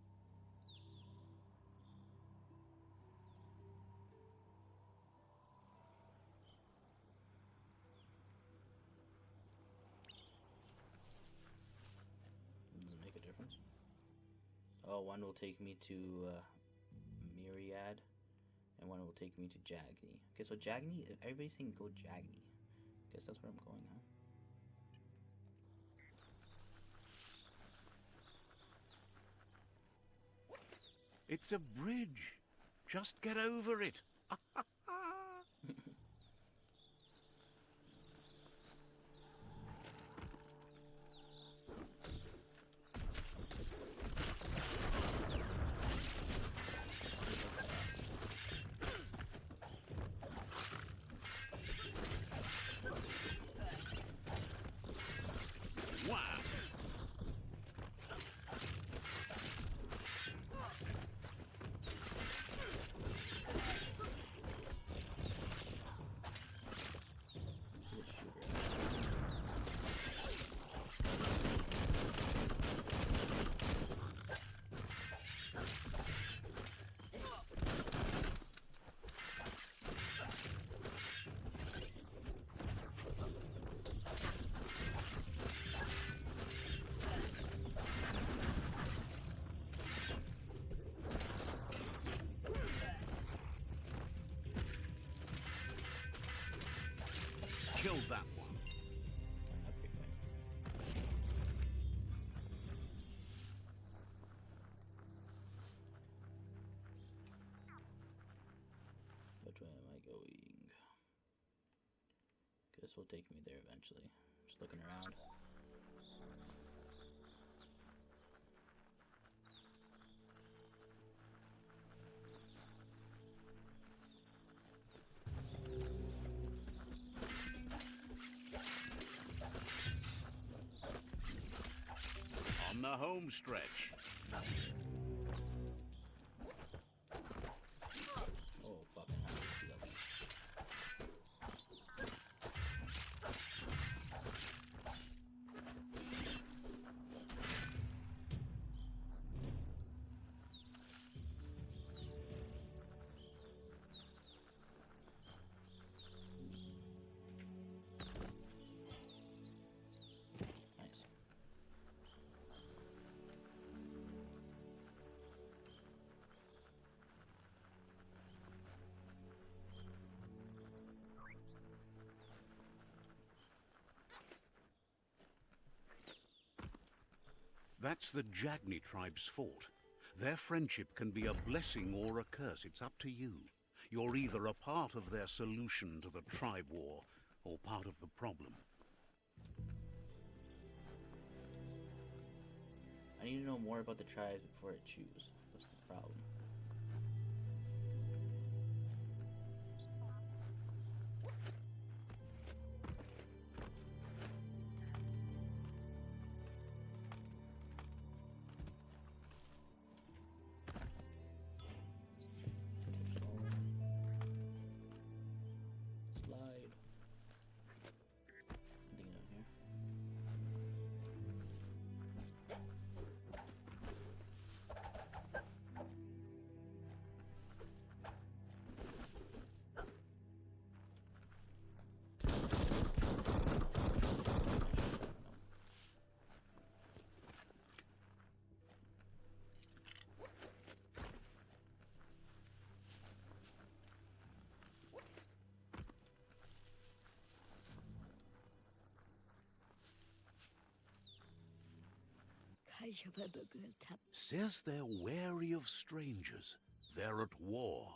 Does it make a difference? Oh, one will take me to Myriad, and one will take me to Jagni. Okay, so Jagni, everybody's saying go Jagni. Guess that's where I'm going, huh? It's a bridge. Just get over it. Wow. Let's shoot her. Killed that one. Got an upgrade back. Which way am I going? Guess will take me there eventually. Just looking around. On the home stretch. Oh, fucking hell. I didn't see that one. That's the Jagni tribe's fault. Their friendship can be a blessing or a curse. It's up to you. You're either a part of their solution to the tribe war, or part of the problem. I need to know more about the tribes before I choose. That's the problem. Slide. Nothing down here. Says they're wary of strangers. They're at war.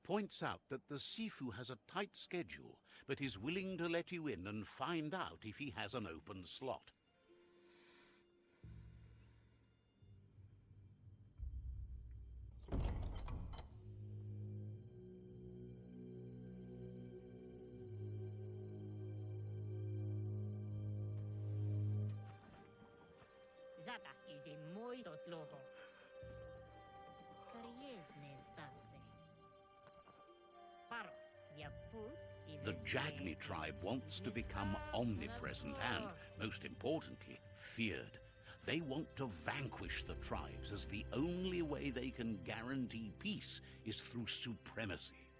Points out that the Sifu has a tight schedule, but is willing to let you in and find out if he has an open slot. Zata is the muy dotloho. Kariesne stanze. Paro, ya put The Jagni tribe wants to become omnipresent and, most importantly, feared. They want to vanquish the tribes, as the only way they can guarantee peace is through supremacy.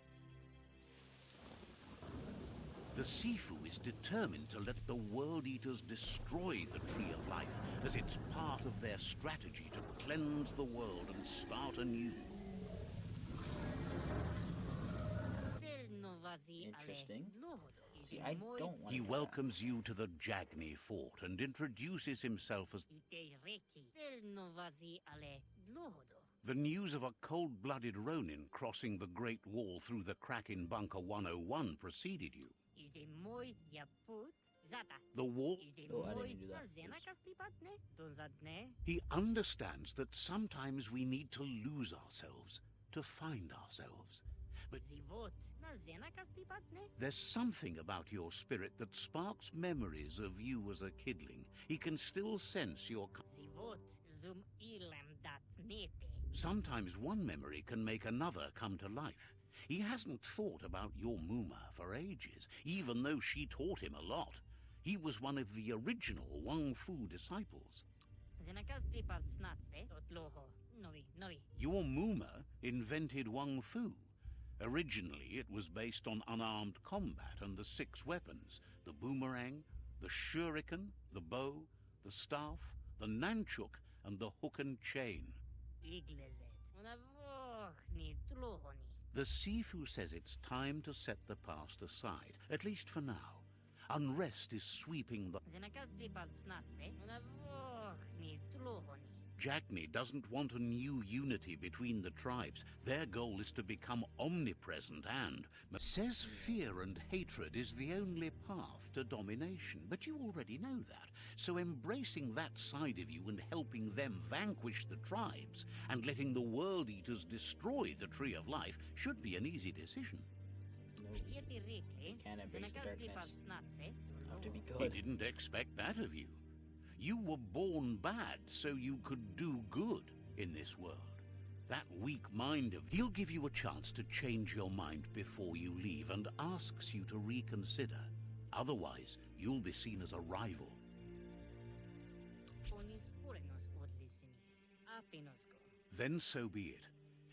The Sifu is determined to let the World Eaters destroy the Tree of Life, as it's part of their strategy to cleanse the world and start anew. Interesting. See, I don't want He to do welcomes you to the Jagni fort and introduces himself as... The news of a cold-blooded Ronin crossing the Great Wall through the crack in Bunker 101 preceded you. The wall... Oh, I didn't do that. He understands that sometimes we need to lose ourselves to find ourselves. But there's something about your spirit that sparks memories of you as a kidling. He can still sense your... Sometimes one memory can make another come to life. He hasn't thought about your Muma for ages, even though she taught him a lot. He was one of the original Wang Fu disciples. Your Muma invented Wang Fu. Originally, it was based on unarmed combat and the 6 weapons: the boomerang, the shuriken, the bow, the staff, the nunchuk, and the hook and chain. The Sifu says it's time to set the past aside, at least for now. Unrest is sweeping the... Jagni doesn't want a new unity between the tribes. Their goal is to become omnipresent and... Says fear and hatred is the only path to domination, but you already know that. So embracing that side of you and helping them vanquish the tribes and letting the World Eaters destroy the Tree of Life should be an easy decision. No, you can't embrace the darkness. You have to be He good. didn't expect that of you. You were born bad so you could do good in this world. That weak mind of... He'll give you a chance to change your mind before you leave and asks you to reconsider. Otherwise, you'll be seen as a rival. Then so be it.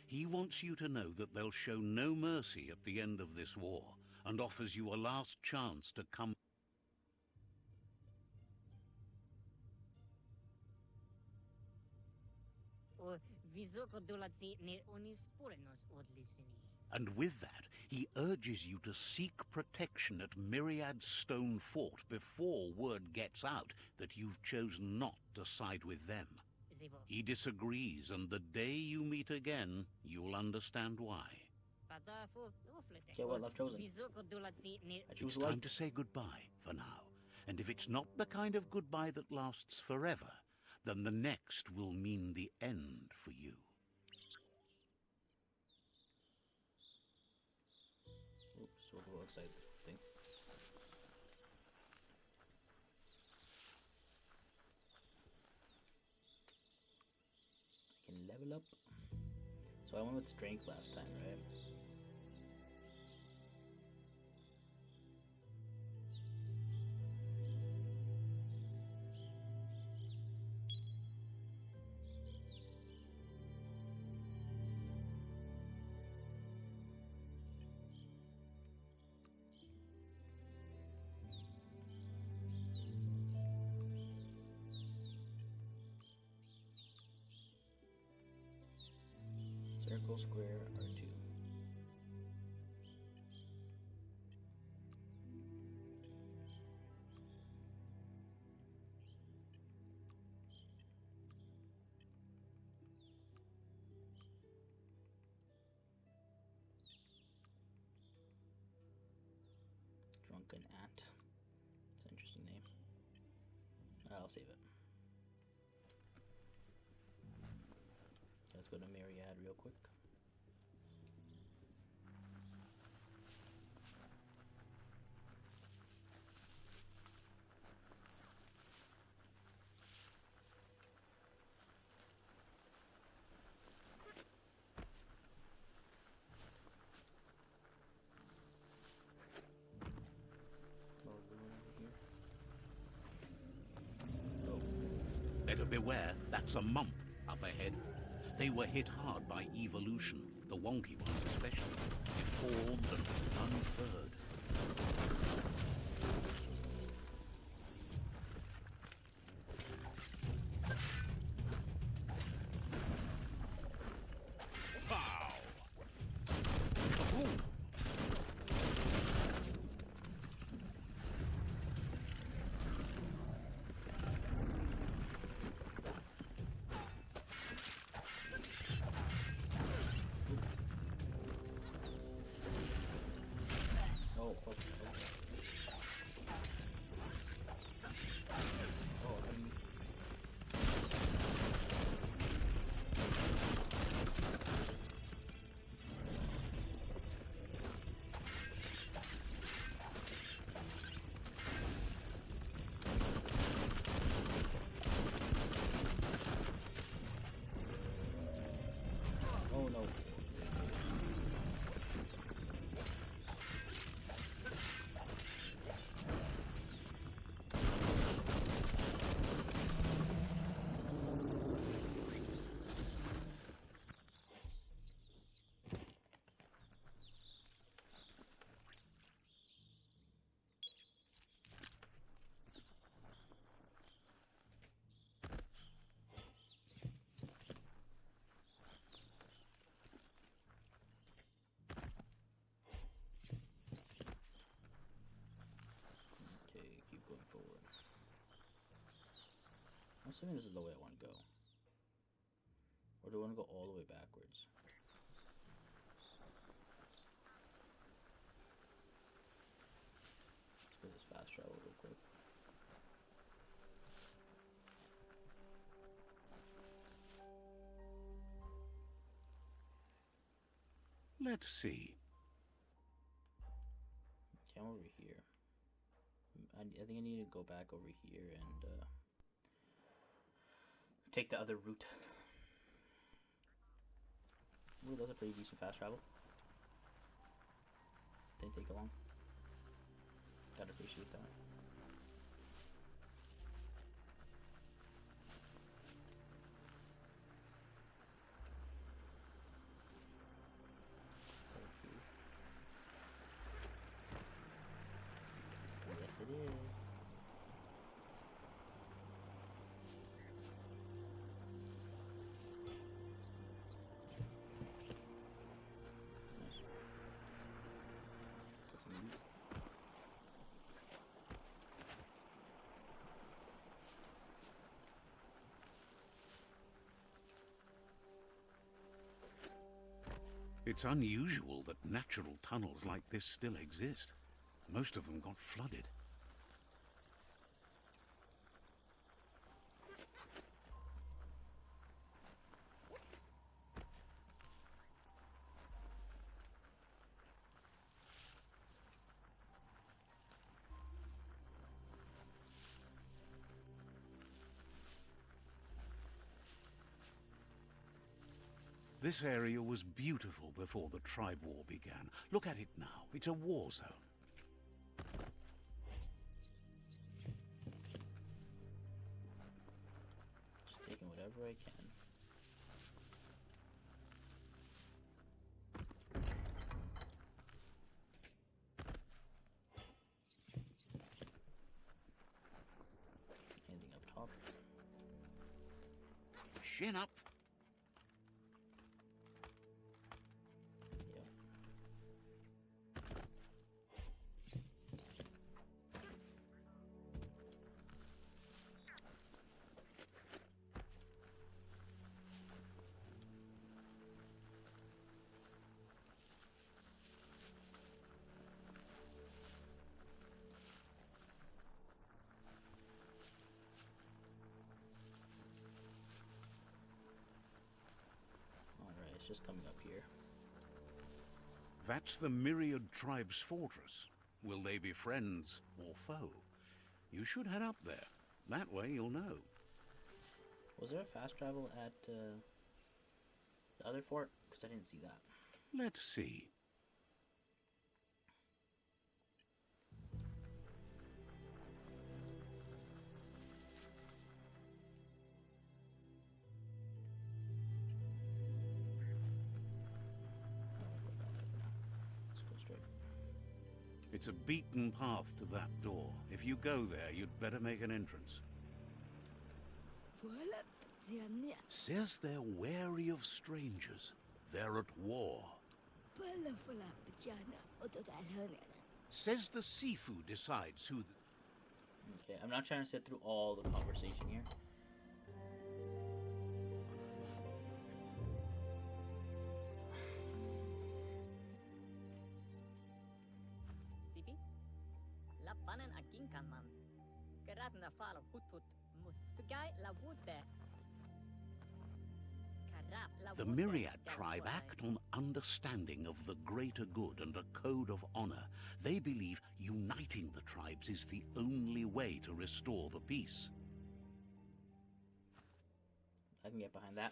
He wants you to know that they'll show no mercy at the end of this war and offers you a last chance to come... And with that, he urges you to seek protection at Myriad's stone fort before word gets out that you've chosen not to side with them. Zivo. He disagrees, and the day you meet again, you'll understand why. Okay, well, I've chosen. I choose It's time light. to say goodbye for now. And if it's not the kind of goodbye that lasts forever, then the next will mean the end for you. Oops, we'll go outside the thing. I can level up. So I went with strength last time, right? Circle, square, R2. Drunken Ant. It's an interesting name. I'll save it. Let's go to Myriad real quick. Better beware, that's a mump up ahead. They were hit hard by evolution, the wonky ones especially, deformed and unfurred. Pow! Kaboom! Oh, fuck. Oh, oh no. Okay, keep going forward. I'm assuming this is the way I want to go. Or do I want to go all the way backwards? Let's go this fast travel real quick. Let's see. Okay, I'm over here. I think I need to go back over here and take the other route. Ooh, that's a pretty decent fast travel. Didn't take long. Gotta appreciate that. Yes, it is. Nice. It's unusual that natural tunnels like this still exist. Most of them got flooded. This area was beautiful before the tribe war began. Look at it now. It's a war zone. Just taking whatever I can. Anything up top? Chin up. Yep. Alright, it's just coming up here. That's the Myriad Tribe's fortress. Will they be friends or foe? You should head up there. That way you'll know. Was there a fast travel at the other fort? Because I didn't see that. Let's see. Let's go straight. It's a beaten path to that door. If you go there, you'd better make an entrance. Says they're wary of strangers. They're at war. Says the Sifu decides who Okay, I'm not trying to sit through all the conversation here. Sipi? Lappanen akinkanman. Keratna falo hutut mustugai la wute. The Myriad tribe act on understanding of the greater good and a code of honor. They believe uniting the tribes is the only way to restore the peace. I can get behind that.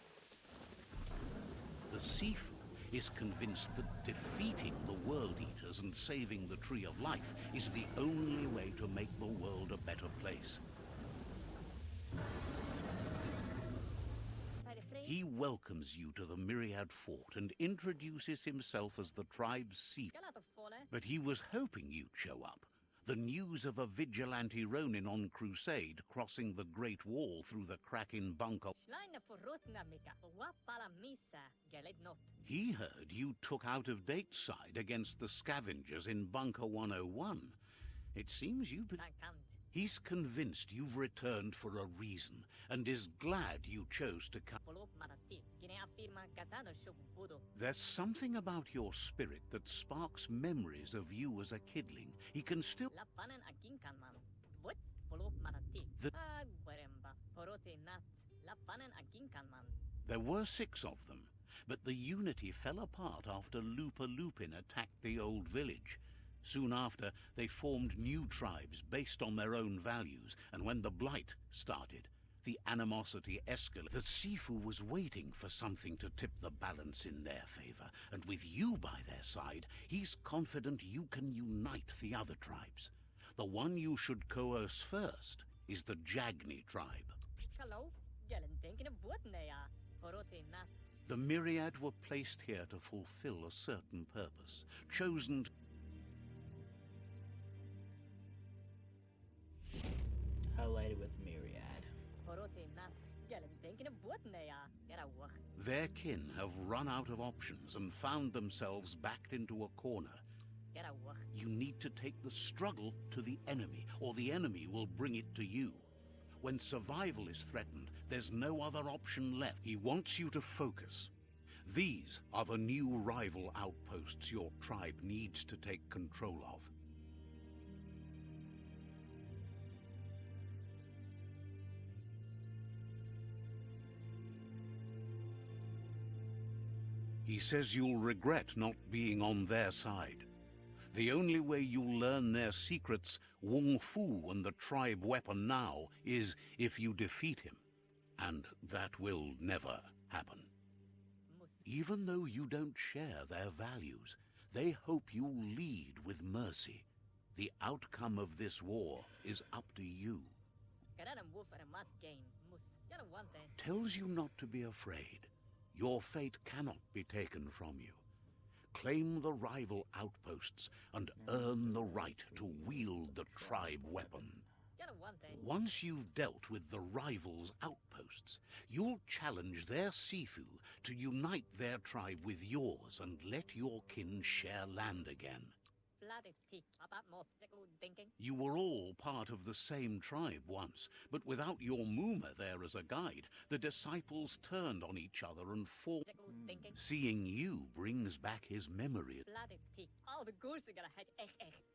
The Sifu is convinced that defeating the World Eaters and saving the Tree of Life is the only way to make the world a better place. He welcomes you to the Myriad Fort and introduces himself as the tribe's Sifu. But he was hoping you'd show up. The news of a vigilante Ronin on crusade crossing the Great Wall through the crack in Bunker. He heard you took out-of-date side against the scavengers in Bunker 101. It seems you... He's convinced you've returned for a reason and is glad you chose to come. There's something about your spirit that sparks memories of you as a kidling. He can still... There were 6 of them, but the unity fell apart after Lupa Lupin attacked the old village. Soon after, they formed new tribes based on their own values, and when the Blight started, the animosity escalated. The Sifu was waiting for something to tip the balance in their favor, and with you by their side, he's confident you can unite the other tribes. The one you should coerce first is the Jagni tribe. The Myriad were placed here to fulfill a certain purpose, chosen to... Highlighted with Myriad. Their kin have run out of options and found themselves backed into a corner. You need to take the struggle to the enemy, or the enemy will bring it to you. When survival is threatened, there's no other option left. He wants you to focus. These are the new rival outposts your tribe needs to take control of. He says you'll regret not being on their side. The only way you'll learn their secrets, Wong Fu and the tribe weapon now, is if you defeat him. And that will never happen. Even though you don't share their values, they hope you'll lead with mercy. The outcome of this war is up to you. Tells you not to be afraid. Your fate cannot be taken from you. Claim the rival outposts and earn the right to wield the tribe weapon. Once you've dealt with the rivals' outposts, you'll challenge their Sifu to unite their tribe with yours and let your kin share land again. You were all part of the same tribe once, but without your Muma there as a guide, the disciples turned on each other and fought. Seeing you brings back his memory.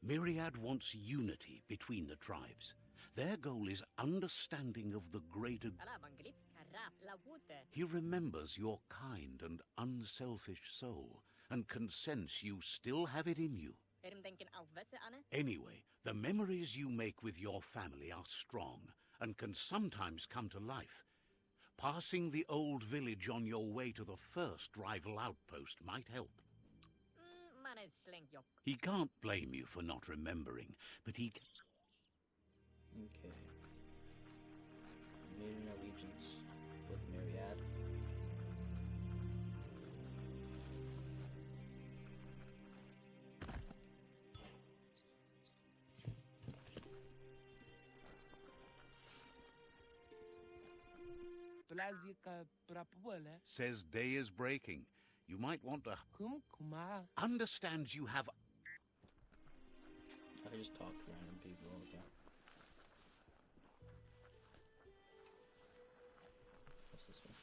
Myriad wants unity between the tribes. Their goal is understanding of the greater. He remembers your kind and unselfish soul, and can sense you still have it in you. Anyway, the memories you make with your family are strong, and can sometimes come to life. Passing the old village on your way to the first rival outpost might help. He can't blame you for not remembering, but he... Okay. Made an allegiance with Myriad. Says day is breaking. You might want to... Understands you have... I just talk to random people, okay. What's this one?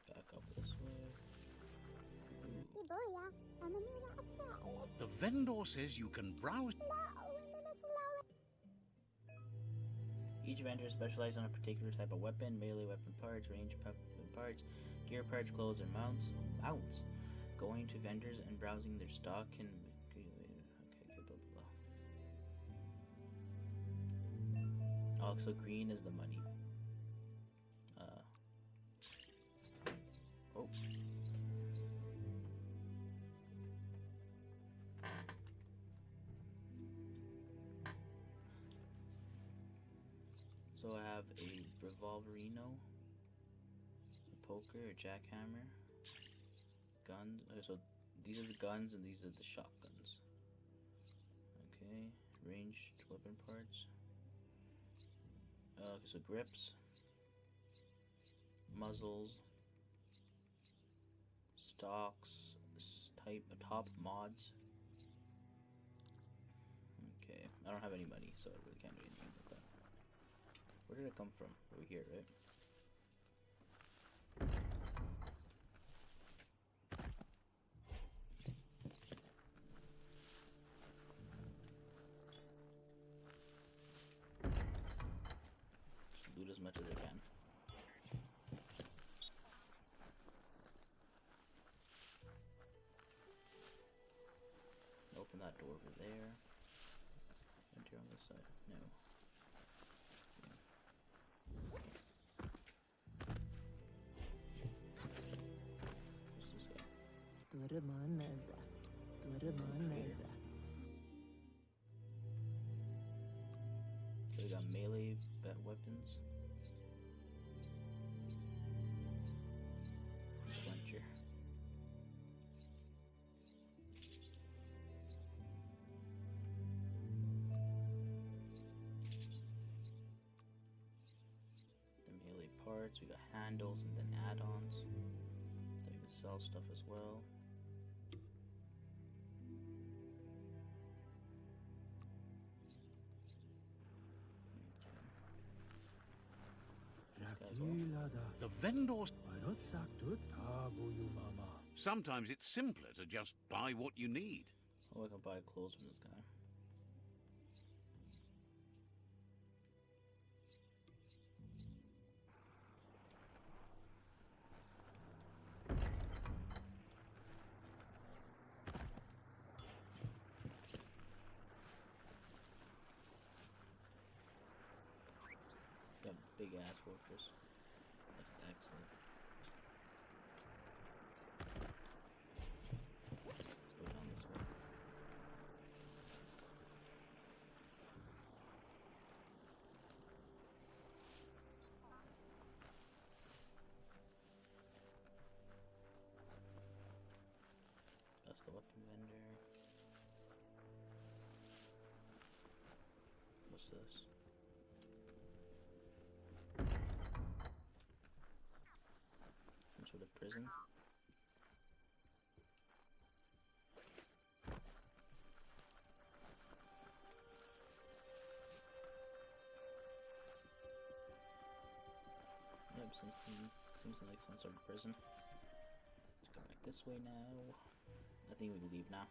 Back up this way. The vendor says you can browse... Each vendor specializes on a particular type of weapon, melee weapon parts, range weapon parts, gear parts, clothes, and mounts. Going to vendors and browsing their stock can... Okay, blah, blah, blah. Oh, so green is the money. Oh. So I have a revolverino, a poker, a jackhammer, guns. Okay, so these are the guns and these are the shotguns. Okay, ranged weapon parts. Okay, so grips, muzzles, stocks, top mods. Okay, I don't have any money, so I really can't do anything with that. Where did it come from? Over here, right? Just loot as much as I can. Open that door over there. Enter on this side. No. What's this guy? So we got melee weapons. Plunger. parts. We got handles and then add-ons. They can sell stuff as well. The vendors. Sometimes it's simpler to just buy what you need. Oh, I can buy clothes from this guy. Got a big ass fortress. That's excellent. Go down this way. That's the weapon vendor. What's this? Some sort of prison. Yep, seems like some sort of prison. Let's go back this way now. I think we can leave now.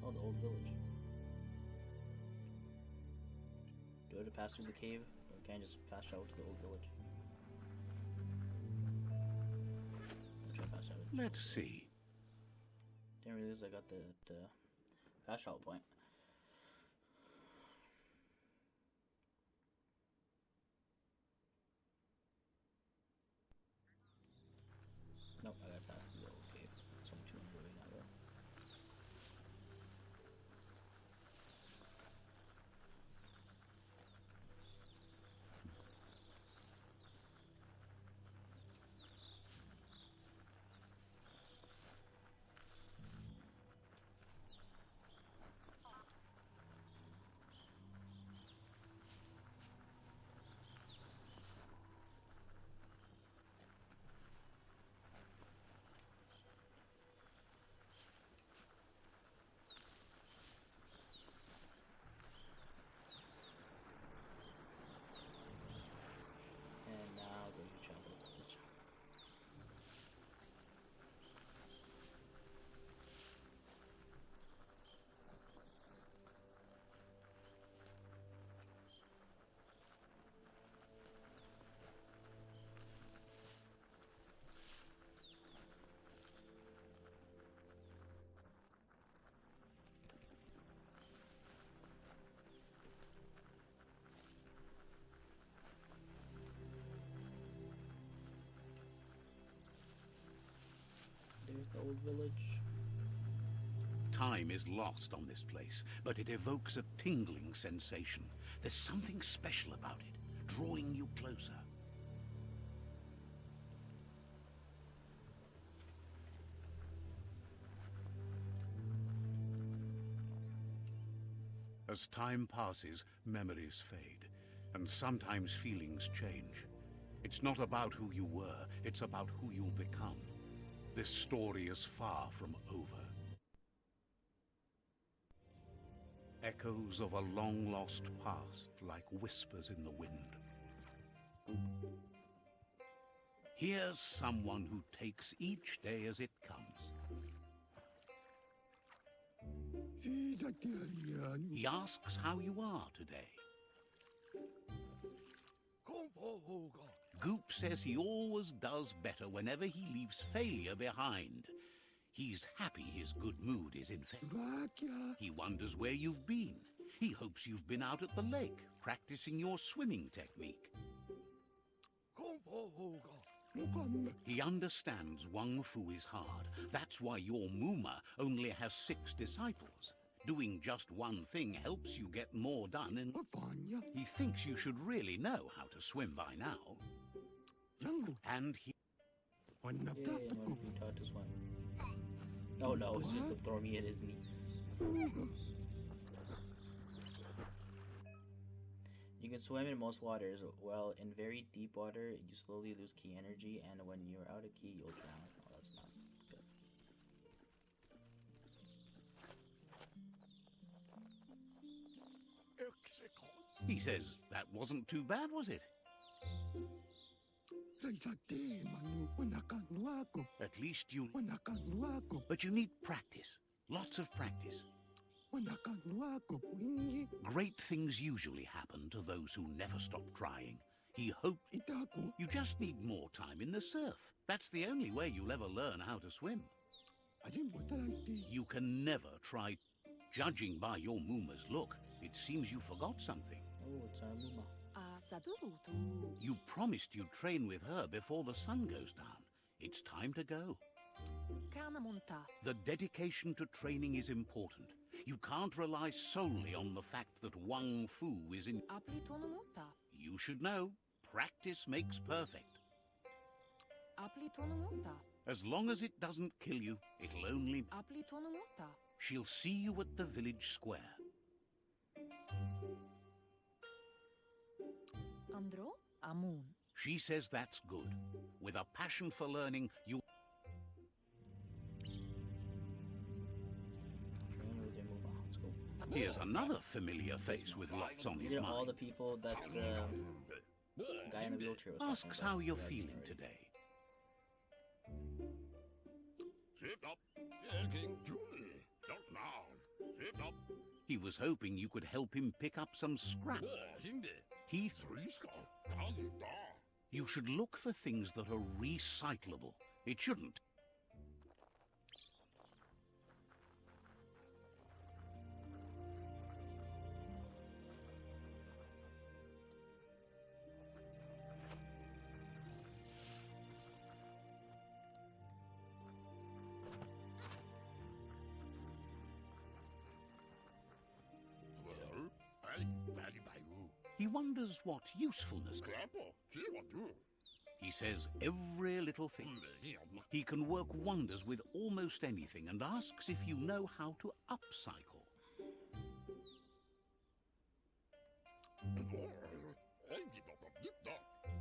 Oh, the old village. Do I have to pass through the cave, or can I just fast travel to the old village? I'm trying to fast travel. Let's see. Didn't realize I got the fast travel point. Nope, I gotta pass through the old cave. It's only 200 right now, though. And now go to travel village. There's the old village. Time is lost on this place, but it evokes a tingling sensation. There's something special about it, drawing you closer. As time passes, memories fade, and sometimes feelings change. It's not about who you were, it's about who you'll become. This story is far from over. Echoes of a long-lost past, like whispers in the wind. Here's someone who takes each day as it comes. He asks how you are today. Goop says he always does better whenever he leaves failure behind. He's happy his good mood is infected. He wonders where you've been. He hopes you've been out at the lake, practicing your swimming technique. He understands Wang Fu is hard. That's why your Muma only has 6 disciples. Doing just one thing helps you get more done in... He thinks you should really know how to swim by now. And he... Yeah, I want to be taught to swim. Oh no, it's just throwing me at his knee. You can swim in most waters. Well, in very deep water, you slowly lose key energy, and when you're out of key, you'll drown. Oh, that's not good. He says that wasn't too bad, was it? At least you... But you need practice. Lots of practice. Great things usually happen to those who never stop trying. He hoped... You just need more time in the surf. That's the only way you'll ever learn how to swim. You can never try... Judging by your Muma's look, it seems you forgot something. Oh, it's our Muma. You promised you'd train with her before the sun goes down. It's time to go. The dedication to training is important. You can't rely solely on the fact that Wang Fu is in... You should know, practice makes perfect. As long as it doesn't kill you, it'll only... She'll see you at the village square. Andro Amun. She says that's good. With a passion for learning, you... Train with your Muma. Let's go. Here's another familiar face with lots on his These are all the mind. people that the guy in the wheelchair was talking Asks about. how you're Yeah, I feeling already. today. He was hoping you could help him pick up some scrap. He... You should look for things that are recyclable. It shouldn't. He wonders what usefulness... He says every little thing. He can work wonders with almost anything and asks if you know how to upcycle.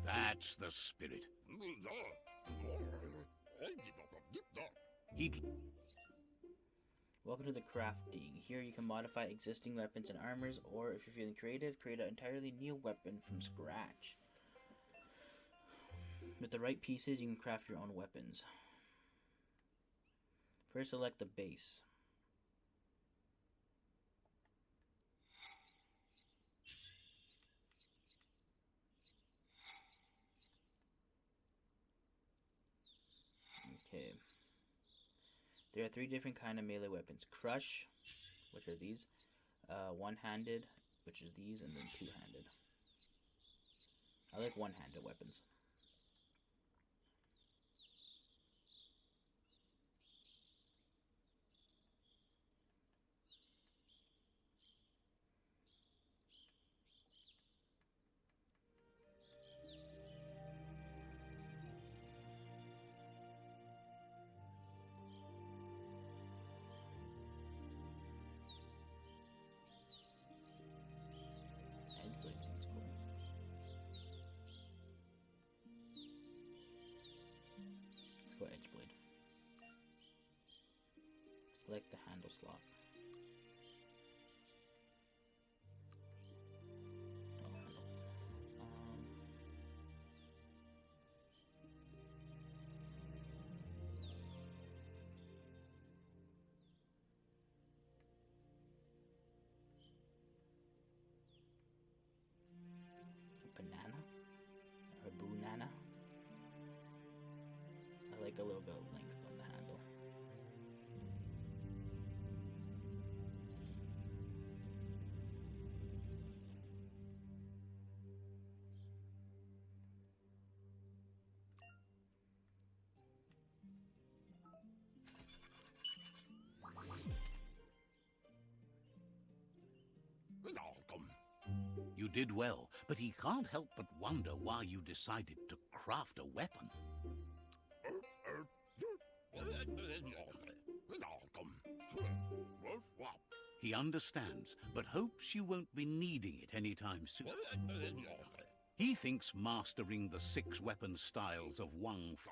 That's the spirit. He'd... Welcome to the crafting. Here you can modify existing weapons and armors, or if you're feeling creative, create an entirely new weapon from scratch. With the right pieces, you can craft your own weapons. First, select the base. Okay. There are 3 different kind of melee weapons. Crush, which are these. One-handed, which is these, and then two-handed. I like one-handed weapons. Edgeblade seems cool. Let's go Edgeblade. Select the handle slot. Oh, handle. A banana? Or a banana? I like a little bit of length on the handle. You did well, but he can't help but wonder why you decided to craft a weapon. He understands, but hopes you won't be needing it anytime soon. He thinks mastering the 6 weapon styles of Wang Fu.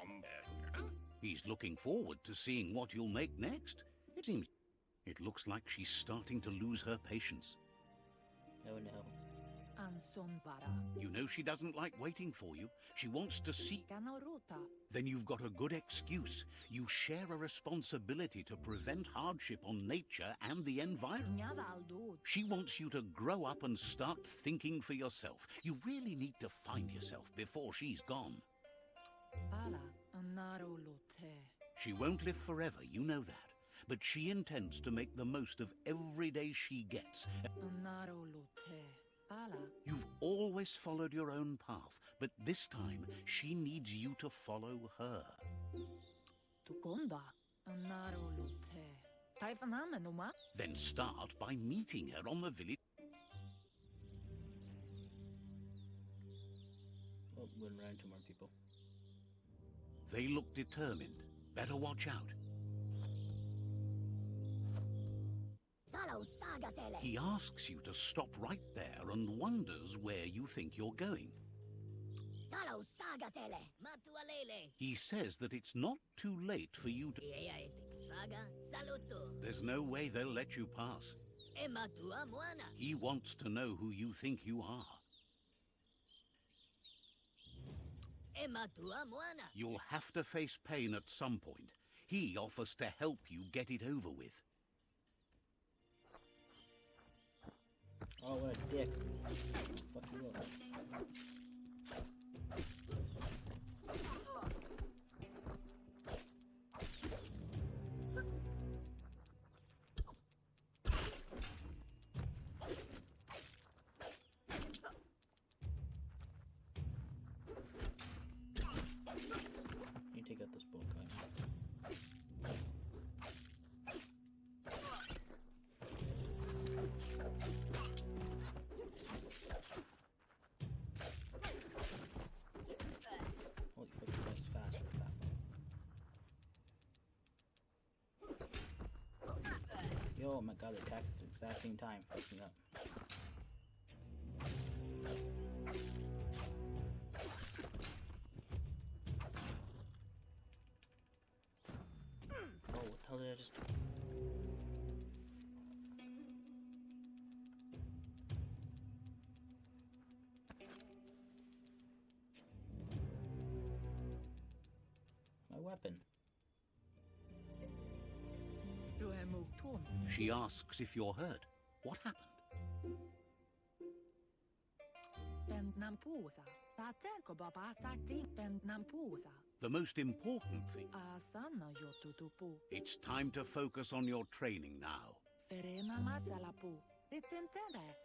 He's looking forward to seeing what you'll make next. It looks like she's starting to lose her patience. Oh no. Anson bara. You know she doesn't like waiting for you. She wants to see. Ganarota. Then you've got a good excuse. You share a responsibility to prevent hardship on nature and the environment. Nyavaldo. She wants you to grow up and start thinking for yourself. You really need to find yourself before she's gone. Bala. Anaro lote. She won't live forever, you know that. But she intends to make the most of every day she gets. Anaro lote. Bala. You've always followed your own path, but this time she needs you to follow her. Tukonda. Anaro lote. Taifanamenuma. Then start by meeting her on the village. Oh, we'll run into more people. They look determined. Better watch out. He asks you to stop right there and wonders where you think you're going. He says that it's not too late for you to... There's no way they'll let you pass. He wants to know who you think you are. You'll have to face pain at some point. He offers to help you get it over with. Oh, what a dick. Fuck you up. You take out this bolt gun. Holy fuck, this guy's fast with that one. Yo, my god, they attacked at the exact same time. Fucks me up. Oh, what the hell did I just do? My weapon. Ruemukton. She asks if you're hurt. What happened? Ben nampusa. Tateko baba sakti ben nampusa. The most important thing. Asana yotutupu. It's time to focus on your training now. Ferena masalapu. It's intended.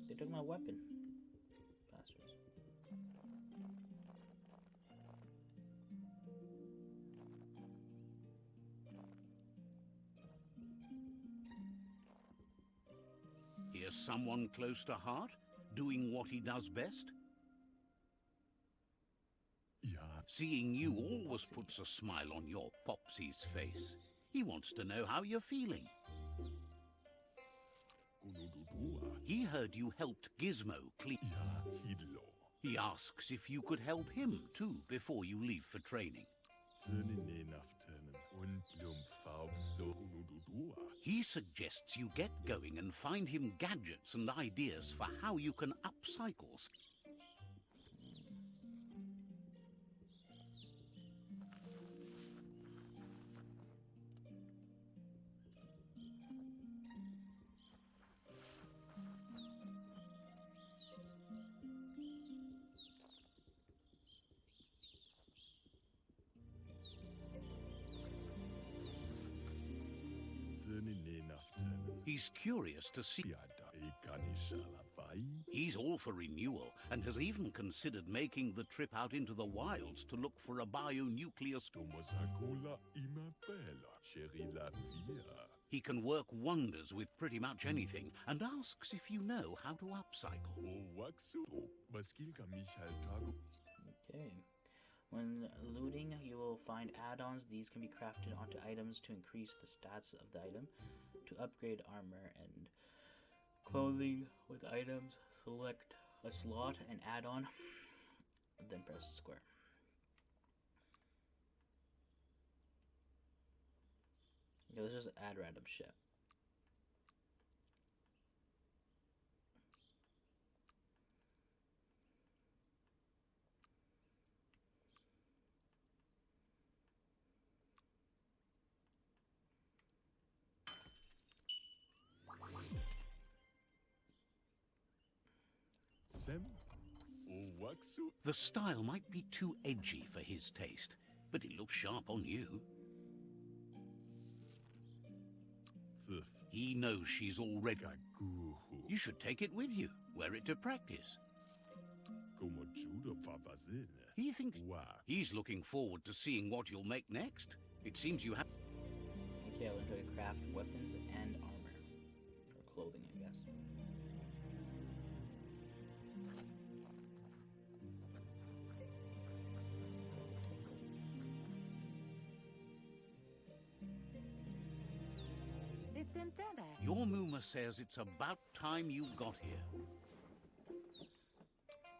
They took my weapon. Bastards. Here's someone close to heart, doing what he does best. Ja, Seeing you always puts a smile on your Popsy's face. He wants to know how you're feeling. Gunududua. He heard you helped Gizmo clean. Ja, Hidlo. He asks if you could help him too before you leave for training. Zönine naftönen und lumfaub so gunududua. He suggests you get going and find him gadgets and ideas for how you can upcycle. Zönine naftönen. He's curious to see. Ja, da ikanisala He's all for renewal and has even considered making the trip out into the wilds to look for a bionuclear. He can work wonders with pretty much anything and asks if you know how to upcycle. Okay. When looting, you will find add-ons. These can be crafted onto items to increase the stats of the item. To upgrade armor and clothing with items, select a slot and add-on, then press square. Okay, let's just add random shit. The style might be too edgy for his taste, but it looks sharp on you. He knows she's already. You should take it with you. Wear it to practice. He thinks he's looking forward to seeing what you'll make next. It seems you have. Okay, I'll learn how to craft weapons and armor. Or clothing, I guess. It's intended. Your Muma says it's about time you got here.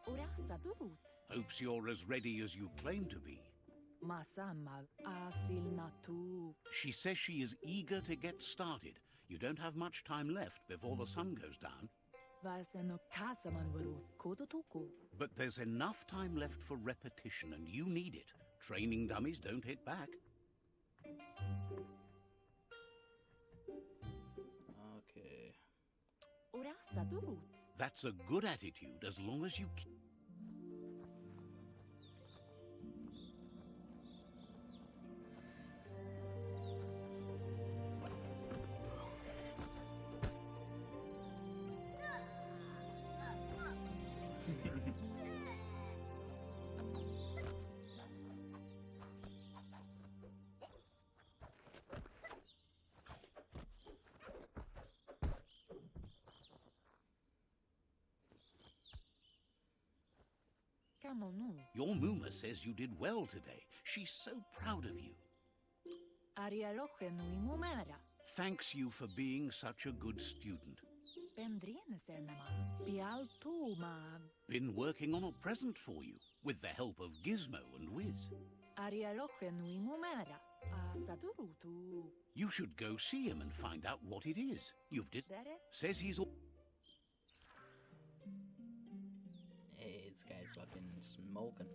Urasa durut. Hopes you're as ready as you claim to be. Masamal asil natu. She says she is eager to get started. You don't have much time left before the sun goes down. Vaseno kasaman varu kodotuku. But there's enough time left for repetition, and you need it. Training dummies don't hit back. Okay. Urasa durut. That's a good attitude as long as you keep. Kamonu. Your Muma says you did well today. She's so proud of you. Arialoche nui mumera. Thanks you for being such a good student. Pendrine senema. Pialtu ma. Been working on a present for you, with the help of Gizmo and Wiz. Arialoche nui mumera. Asadurutu. You should go see him and find out what it is. You've did. That it? Says he's all. Hey, this guy's fucking smoking.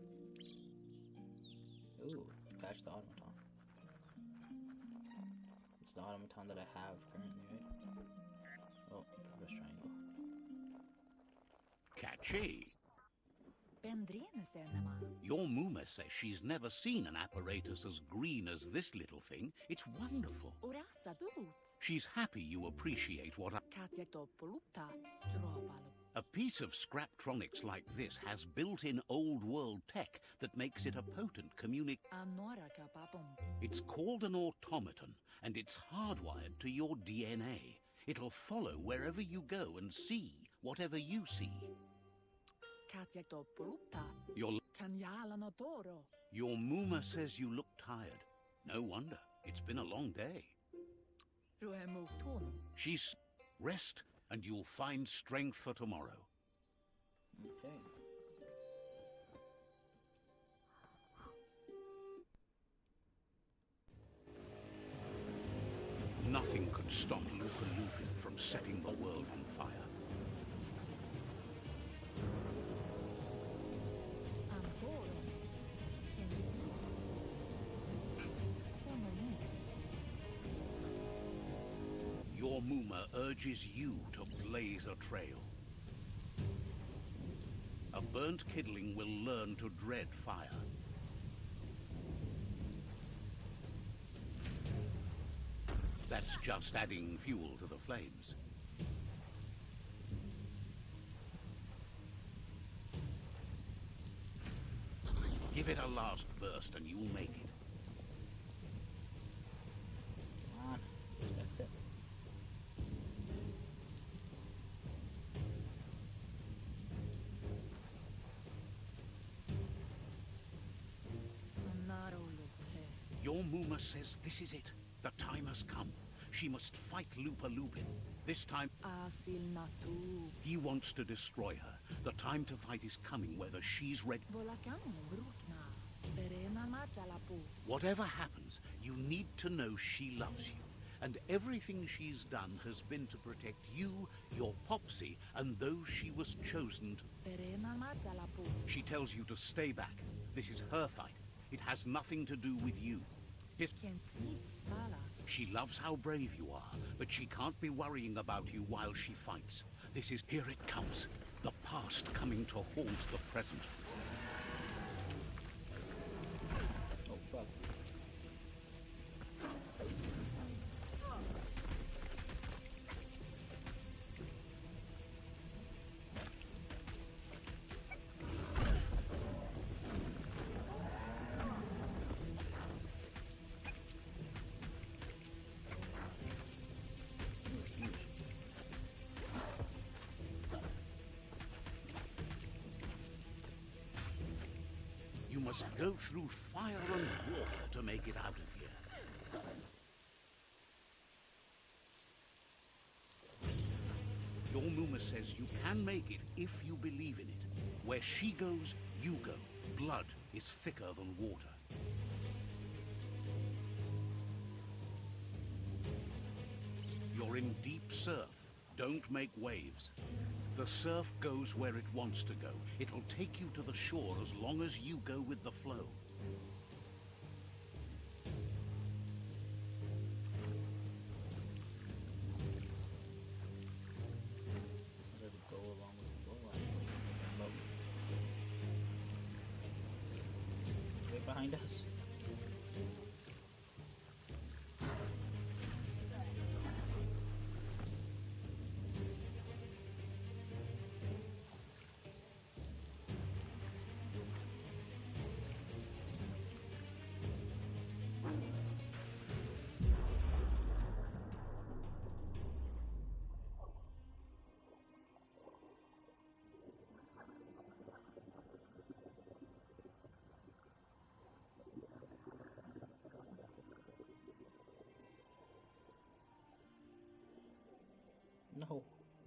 Ooh, catch the automaton. It's the automaton that I have currently, right? Oh, reverse triangle. Catchy. Pendrine senema. Your Muma says she's never seen an apparatus as green as this little thing. It's wonderful. Urasa durut. She's happy you appreciate what Katiatopoluta. Tropalo. a piece of Scraptronics like this has built-in old-world tech that makes it a potent Anora kapapum. It's called an automaton, and it's hardwired to your DNA. It'll follow wherever you go and see whatever you see. Katiatopoluta. Your Kanyalanotoro. Muma says you look tired. No wonder. It's been a long day. Ruemuktono. She's rest, and you'll find strength for tomorrow. Okay. Nothing could stop Lupa Lupin from setting the world on fire. Antoro. Kensi. Tomoni. Your Muma urges you to blaze a trail. A burnt kidling will learn to dread fire. That's just adding fuel to the flames. Give it a last burst and you'll make it. Come on. Just exit. Your Muma says this is it. The time has come. She must fight Lupa Lupin. This time, Asil natu. he wants to destroy her. The time to fight is coming, whether she's ready. Volakamu brukna. Verena masalapu. Whatever happens, you need to know she loves you. And everything she's done has been to protect you, your Popsy, and those she was chosen to. Verena masalapu. She tells you to stay back. This is her fight. It has nothing to do with you. Can't see. Bala. She loves how brave you are, but she can't be worrying about you while she fights. This is... Here it comes. The past coming to haunt the present. Oh, fuck. You must go through fire and water to make it out of here. Your Muma says you can make it if you believe in it. Where she goes, you go. Blood is thicker than water. You're in deep surf. Don't make waves. The surf goes where it wants to go. It'll take you to the shore as long as you go with the flow. Let it go along with the flow line. Right behind us. No.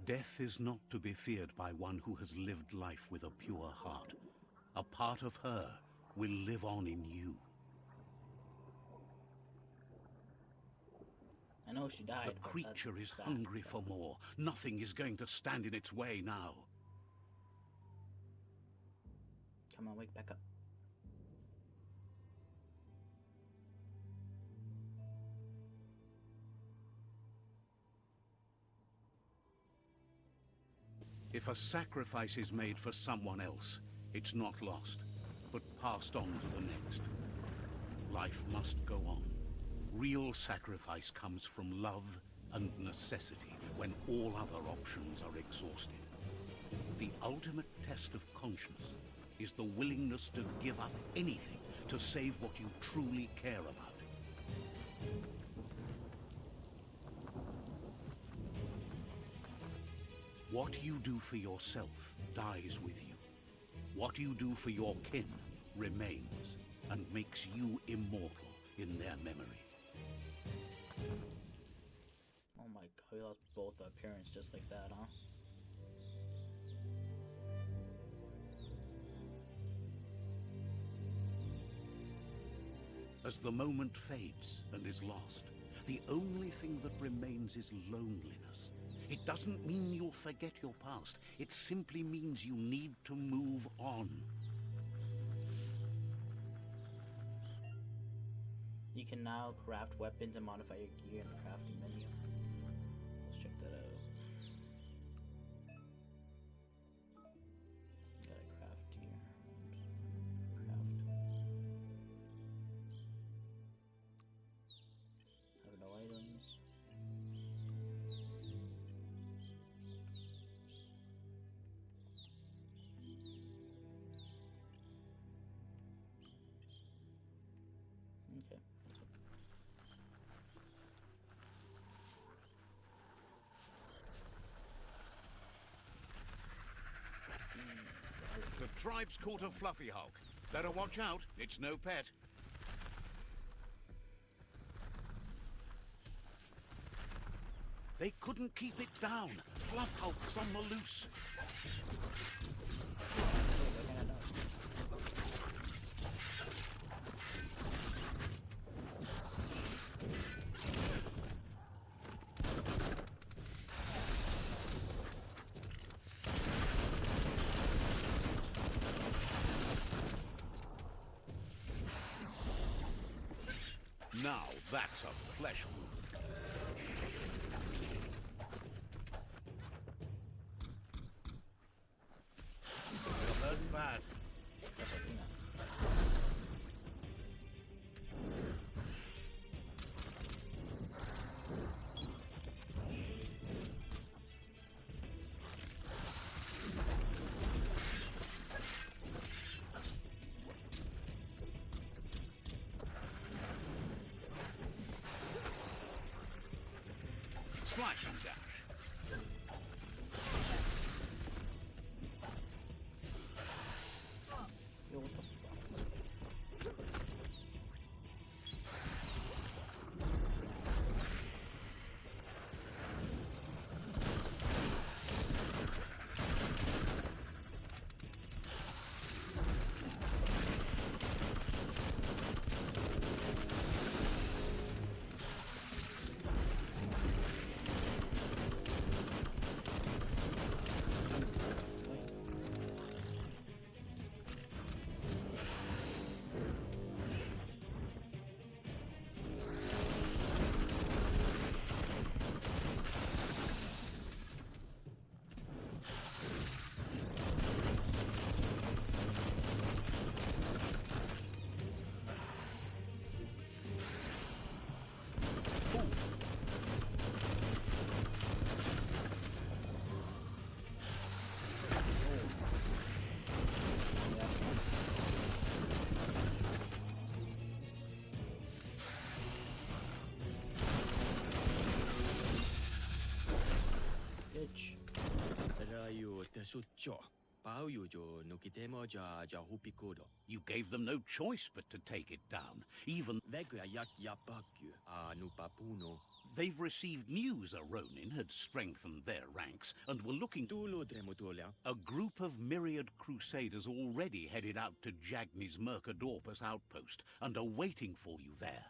Death is not to be feared by one who has lived life with a pure heart. A part of her will live on in you. I know she died. The but creature that's is sad. hungry for more. Nothing is going to stand in its way now. Come on, wake back up. If a sacrifice is made for someone else, it's not lost, but passed on to the next. Life must go on. Real sacrifice comes from love and necessity when all other options are exhausted. The ultimate test of conscience is the willingness to give up anything to save what you truly care about. What you do for yourself dies with you. What you do for your kin remains and makes you immortal in their memory. Oh my god, we lost both our parents just like that, huh? As the moment fades and is lost, the only thing that remains is loneliness. It doesn't mean you'll forget your past. It simply means you need to move on. You can now craft weapons and modify your gear in the crafting menu. Let's check that out. Gotta craft here. Craft. Have no items. Okay. The tribe's caught a fluffy hulk. Better watch out, it's no pet. They couldn't keep it down. Fluff hulk's on the loose. Now that's a flesh wound. Hurt bad. Slash and dash. Yo, what the fuck? Bitch. Rayo tesutcho. Pauyo no kitemo ja hupikodo. You gave them no choice but to take it down. Even Vegua yak yapakyu. Nu papuno. they've received news a Ronin had strengthened their ranks and were looking to Tulo tremotolia. a group of myriad crusaders already headed out to Jagni's Mercadorpus outpost and are waiting for you there.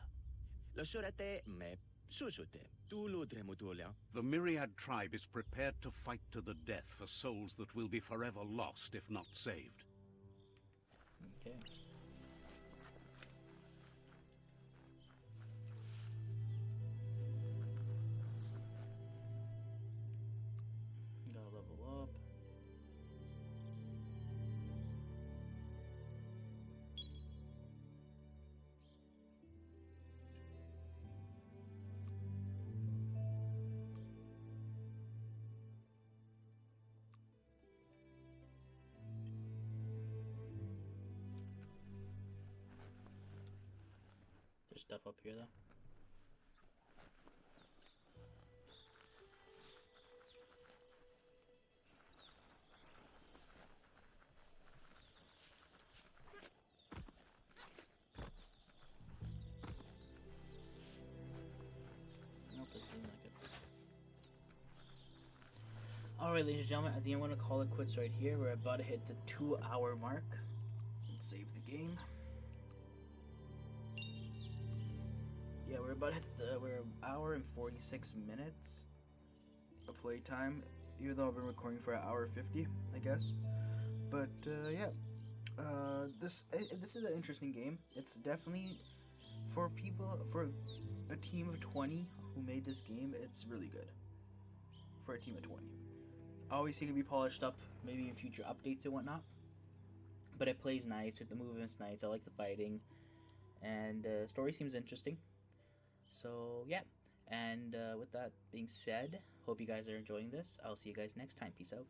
La sorete me susote. Tulo tremotolia. The myriad tribe is prepared to fight to the death for souls that will be forever lost if not saved. Okay. Gotta level up. There's stuff up here though. Nope, it didn't like it. Alright, ladies and gentlemen, I think I'm gonna call it quits right here. We're about to hit the 2-hour mark. Let's save the game. Yeah, we're about to hit we're an hour and 46 minutes of playtime, even though I've been recording for an hour 50, I guess. But yeah, this is an interesting game. It's definitely for a team of 20 who made this game. It's really good for a team of 20. Obviously, it can be polished up, maybe in future updates and whatnot. But it plays nice. The movement's nice. I like the fighting, and story seems interesting. So yeah, and with that being said, hope you guys are enjoying this. I'll see you guys next time. Peace out.